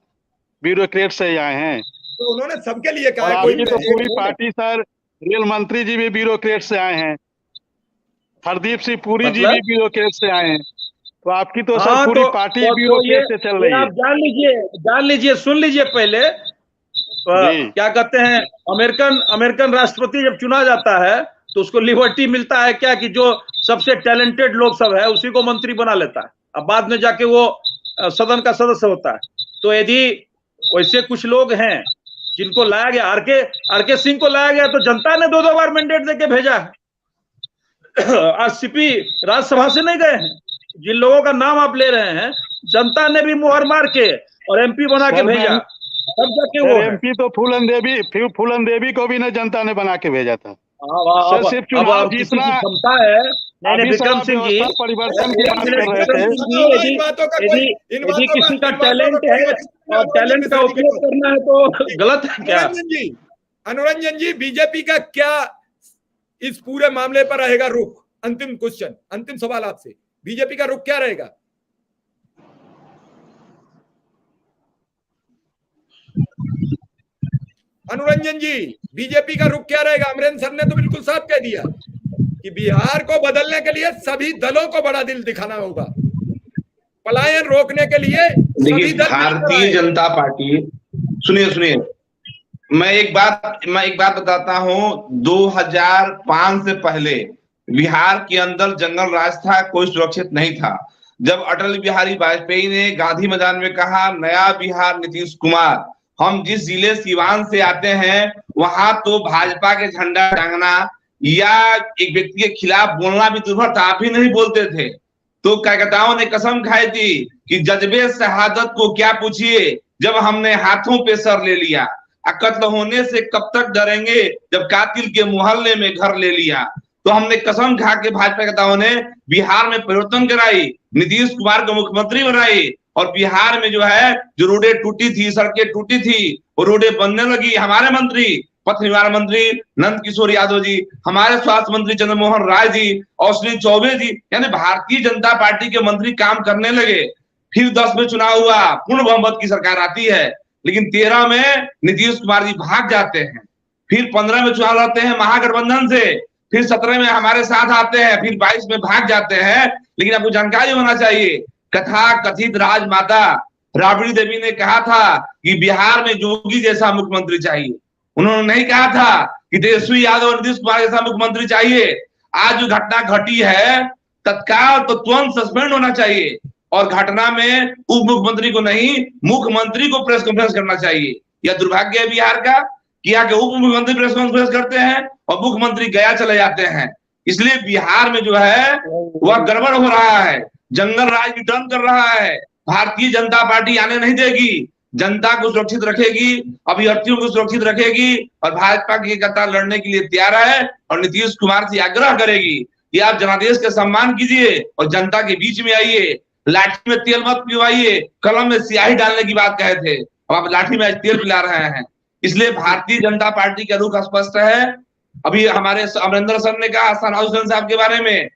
ब्यूरोक्रेट से ही आए हैं, तो उन्होंने सबके लिए कहा है। आपकी तो पूरी पार्टी सर, रेल मंत्री जी भी ब्यूरोक्रेट से आए हैं, हरदीप सिंह पुरी जी भी ब्यूरोक्रेट से आए हैं, तो आपकी तो सर पूरी पार्टी ब्यूरोक्रेट से चल रही है। आप जान लीजिए, सुन लीजिए पहले, क्या कहते हैं, अमेरिकन राष्ट्रपति जब चुना जाता है तो उसको लिबर्टी मिलता है क्या, कि जो सबसे टैलेंटेड लोग सब है उसी को मंत्री बना लेता है, अब बाद में जाके वो सदन का सदस्य होता है। तो यदि वैसे कुछ लोग हैं जिनको लाया गया, आरके सिंह को लाया गया तो जनता ने 2 बार मैंडेट देके भेजा है। आरसीपी राज्यसभा से नहीं गए हैं, जिन लोगों का नाम आप ले रहे हैं जनता ने भी मुहर मार के और एमपी बना के भेजा, तब जाके वो एमपी तो फूलन देवी को भी ना जनता ने बना के भेजा था। सर सिर्फ चुनाव जीतना क्षमता है। नहीं विक्रम सिंह जी, परिवर्तन की बात कर रहे थे। यदि किसी का टैलेंट है और टैलेंट का उपयोग करना है तो गलत है क्या? अनुरंजन जी बीजेपी का क्या इस पूरे मामले पर रहेगा रुख? अंतिम क्वेश्चन, अंतिम सवाल आपसे, बीजेपी का रुख क्या रहेगा? अनुरंजन जी बीजेपी का रुख क्या रहेगा? अमरेंद्र सर ने तो बिल्कुल साफ कह दिया कि बिहार को बदलने के लिए सभी दलों को बड़ा दिल दिखाना होगा, पलायन रोकने के लिए। देखिए भारतीय जनता पार्टी, सुनिए मैं एक बात बताता हूं, 2005 से पहले बिहार के अंदर जंगल राज था, कोई सुरक्षित नहीं था। जब अटल बिहारी वाजपेयी ने गांधी मैदान में कहा नया बिहार नीतीश कुमार, हम जिस जिले सीवान से आते हैं वहां तो भाजपा के झंडा टांगना या एक व्यक्ति के खिलाफ बोलना भी दुर्भर था, आप ही नहीं बोलते थे। तो कार्यकर्ताओं ने कसम खाई थी कि जज्बे शहादत को क्या पूछिए, जब हमने हाथों पे सर ले लिया, कत्ल होने से कब तक डरेंगे जब कातिल के मोहल्ले में घर ले लिया। तो हमने कसम खा के भाजपा नेताओं ने बिहार में परिवर्तन कराई, नीतीश कुमार को मुख्यमंत्री बनाई, और बिहार में जो है जो रोडें टूटी थी, सड़कें टूटी थी, वो रोडें बनने लगी। हमारे मंत्री, पथ निर्माण मंत्री नंद किशोर यादव जी, हमारे स्वास्थ्य मंत्री चंद्रमोहन राय जी, अश्विनी चौबे जी, यानी भारतीय जनता पार्टी के मंत्री काम करने लगे। फिर 10 में चुनाव हुआ, पूर्ण बहुमत की सरकार आती है, लेकिन 13 में नीतीश कुमार जी भाग जाते हैं। फिर 15 में चुनाव लड़ते हैं महागठबंधन से, फिर 17 में हमारे साथ आते हैं, फिर 22 में भाग जाते हैं। लेकिन आपको जानकारी होना चाहिए, कथा कथित राजमाता राबड़ी देवी ने कहा था कि बिहार में जोगी जैसा मुख्यमंत्री चाहिए। उन्होंने नहीं कहा था कि तेजस्वी यादव और नीतीश कुमार जैसा मुख्यमंत्री चाहिए। आज जो घटना घटी है, तत्काल तो तुरंत सस्पेंड होना चाहिए। और घटना में उप मुख्यमंत्री को नहीं, मुख्यमंत्री को प्रेस कॉन्फ्रेंस करना चाहिए। यह दुर्भाग्य है बिहार का कि यहाँ के उप मुख्यमंत्री प्रेस कॉन्फ्रेंस करते हैं और मुख्यमंत्री गया चले जाते हैं। इसलिए बिहार में जो है वह गड़बड़ हो रहा है, जंगल राज रिटर्न कर रहा है। भारतीय जनता पार्टी आने नहीं देगी, जनता को सुरक्षित रखेगी, अभ्यर्थियों को सुरक्षित रखेगी और भाजपा की कतार लड़ने के लिए तैयार है और नीतीश कुमार से आग्रह करेगी कि आप जनादेश का सम्मान कीजिए और जनता के बीच में आइए, लाठी में तेल मत पिलवाइए। कलम में स्याही डालने की बात कहे थे, अब आप लाठी में तेल पिला रहे हैं। इसलिए भारतीय जनता पार्टी का रुख स्पष्ट है। अभी हमारे अमरिंदर सर ने कहा सनाउल हुसैन साहब के बारे में,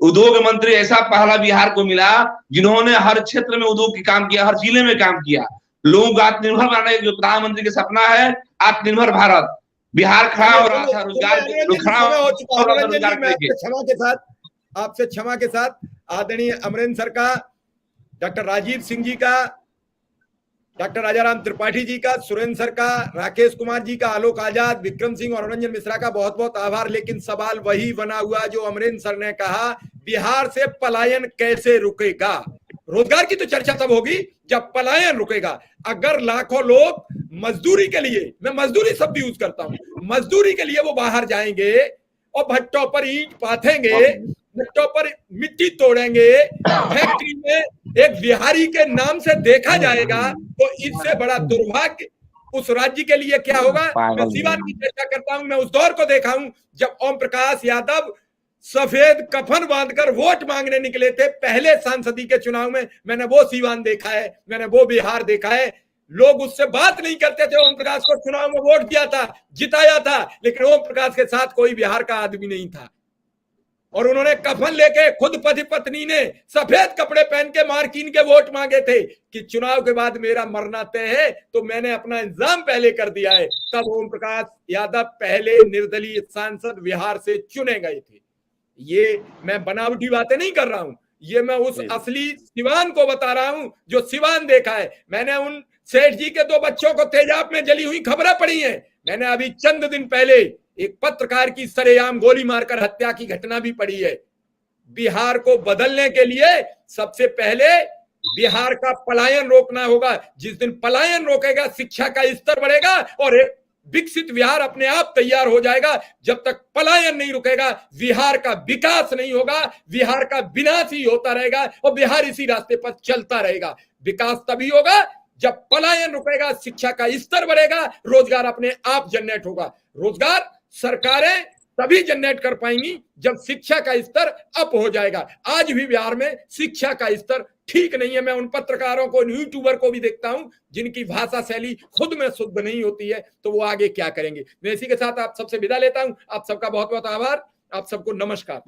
उद्योग मंत्री ऐसा पहला बिहार को मिला जिन्होंने हर क्षेत्र में उद्योग की काम किया, हर जिले में काम किया। लोगों को आत्मनिर्भर बनाने जो प्रधानमंत्री का सपना है, आत्मनिर्भर भारत। बिहार खड़ा हो रहा था रोजगार आपसे क्षमा के साथ आदरणीय अमरेंद्र सर का, डॉक्टर राजीव सिंह जी का, डॉक्टर राजाराम त्रिपाठी जी का, सुरेंद्र सर का, राकेश कुमार जी का, आलोक आजाद, विक्रम सिंह और रंजन मिश्रा का बहुत बहुत आभार। लेकिन सवाल वही बना हुआ जो अमरेंद्र सर ने कहा, बिहार से पलायन कैसे रुकेगा? रोजगार की तो चर्चा तब होगी जब पलायन रुकेगा। अगर लाखों लोग मजदूरी के लिए, मैं मजदूरी शब्द यूज करता हूं, मजदूरी के लिए वो बाहर जाएंगे और भट्टों पर ईंट पाथेंगे, भट्टों पर मिट्टी तोड़ेंगे, फैक्ट्री में एक बिहारी के नाम से देखा जाएगा, तो इससे बड़ा दुर्भाग्य उस राज्य के लिए क्या होगा? मैं सीवान की चर्चा करता हूं, मैं उस दौर को देखा हूं जब ओम प्रकाश यादव सफेद कफन बांधकर वोट मांगने निकले थे पहले सांसदी के चुनाव में। मैंने वो सीवान देखा है, मैंने वो बिहार देखा है। लोग उससे बात नहीं करते थे। ओम प्रकाश को चुनाव में वोट दिया था, जिताया था, लेकिन ओम प्रकाश के साथ कोई बिहार का आदमी नहीं था। और उन्होंने कफन लेके, खुद पति पत्नी ने सफेद कपड़े पहन के मार्किन के वोट मांगे थे कि चुनाव के बाद मेरा मरना तय है, तो मैंने अपना इंतजाम पहले कर दिया है। तब ओम प्रकाश यादव पहले निर्दलीय सांसद बिहार से चुने गए थे। ये मैं बनावटी बातें नहीं कर रहा हूं, ये मैं उस असली सिवान को बता रहा हूं जो सिवान देखा है। मैंने उन सेठ जी के 2 बच्चों को तेजाब में जली हुई खबरें पढ़ी हैं। मैंने अभी चंद दिन पहले एक पत्रकार की सरेआम गोली मारकर हत्या की घटना भी पढ़ी है। बिहार को बदलने के लिए सबसे पहले बिहार का पलायन रोकना होगा। जिस दिन पलायन रोकेगा, शिक्षा का स्तर बढ़ेगा और एक विकसित बिहार अपने आप तैयार हो जाएगा। जब तक पलायन नहीं रुकेगा, बिहार का विकास नहीं होगा, बिहार का विनाश ही होता रहेगा और बिहार इसी रास्ते पर चलता रहेगा। विकास तभी होगा जब पलायन रुकेगा, शिक्षा का स्तर बढ़ेगा, रोजगार अपने आप जनरेट होगा। रोजगार सरकारें तभी जनरेट कर पाएंगी जब शिक्षा का स्तर अप हो जाएगा। आज भी बिहार में शिक्षा का स्तर ठीक नहीं है। मैं उन पत्रकारों को, यूट्यूबर को भी देखता हूं जिनकी भाषा शैली खुद में शुद्ध नहीं होती है, तो वो आगे क्या करेंगे। मैं इसी के साथ आप सबसे विदा लेता हूं। आप सबका बहुत बहुत आभार। आप सबको नमस्कार।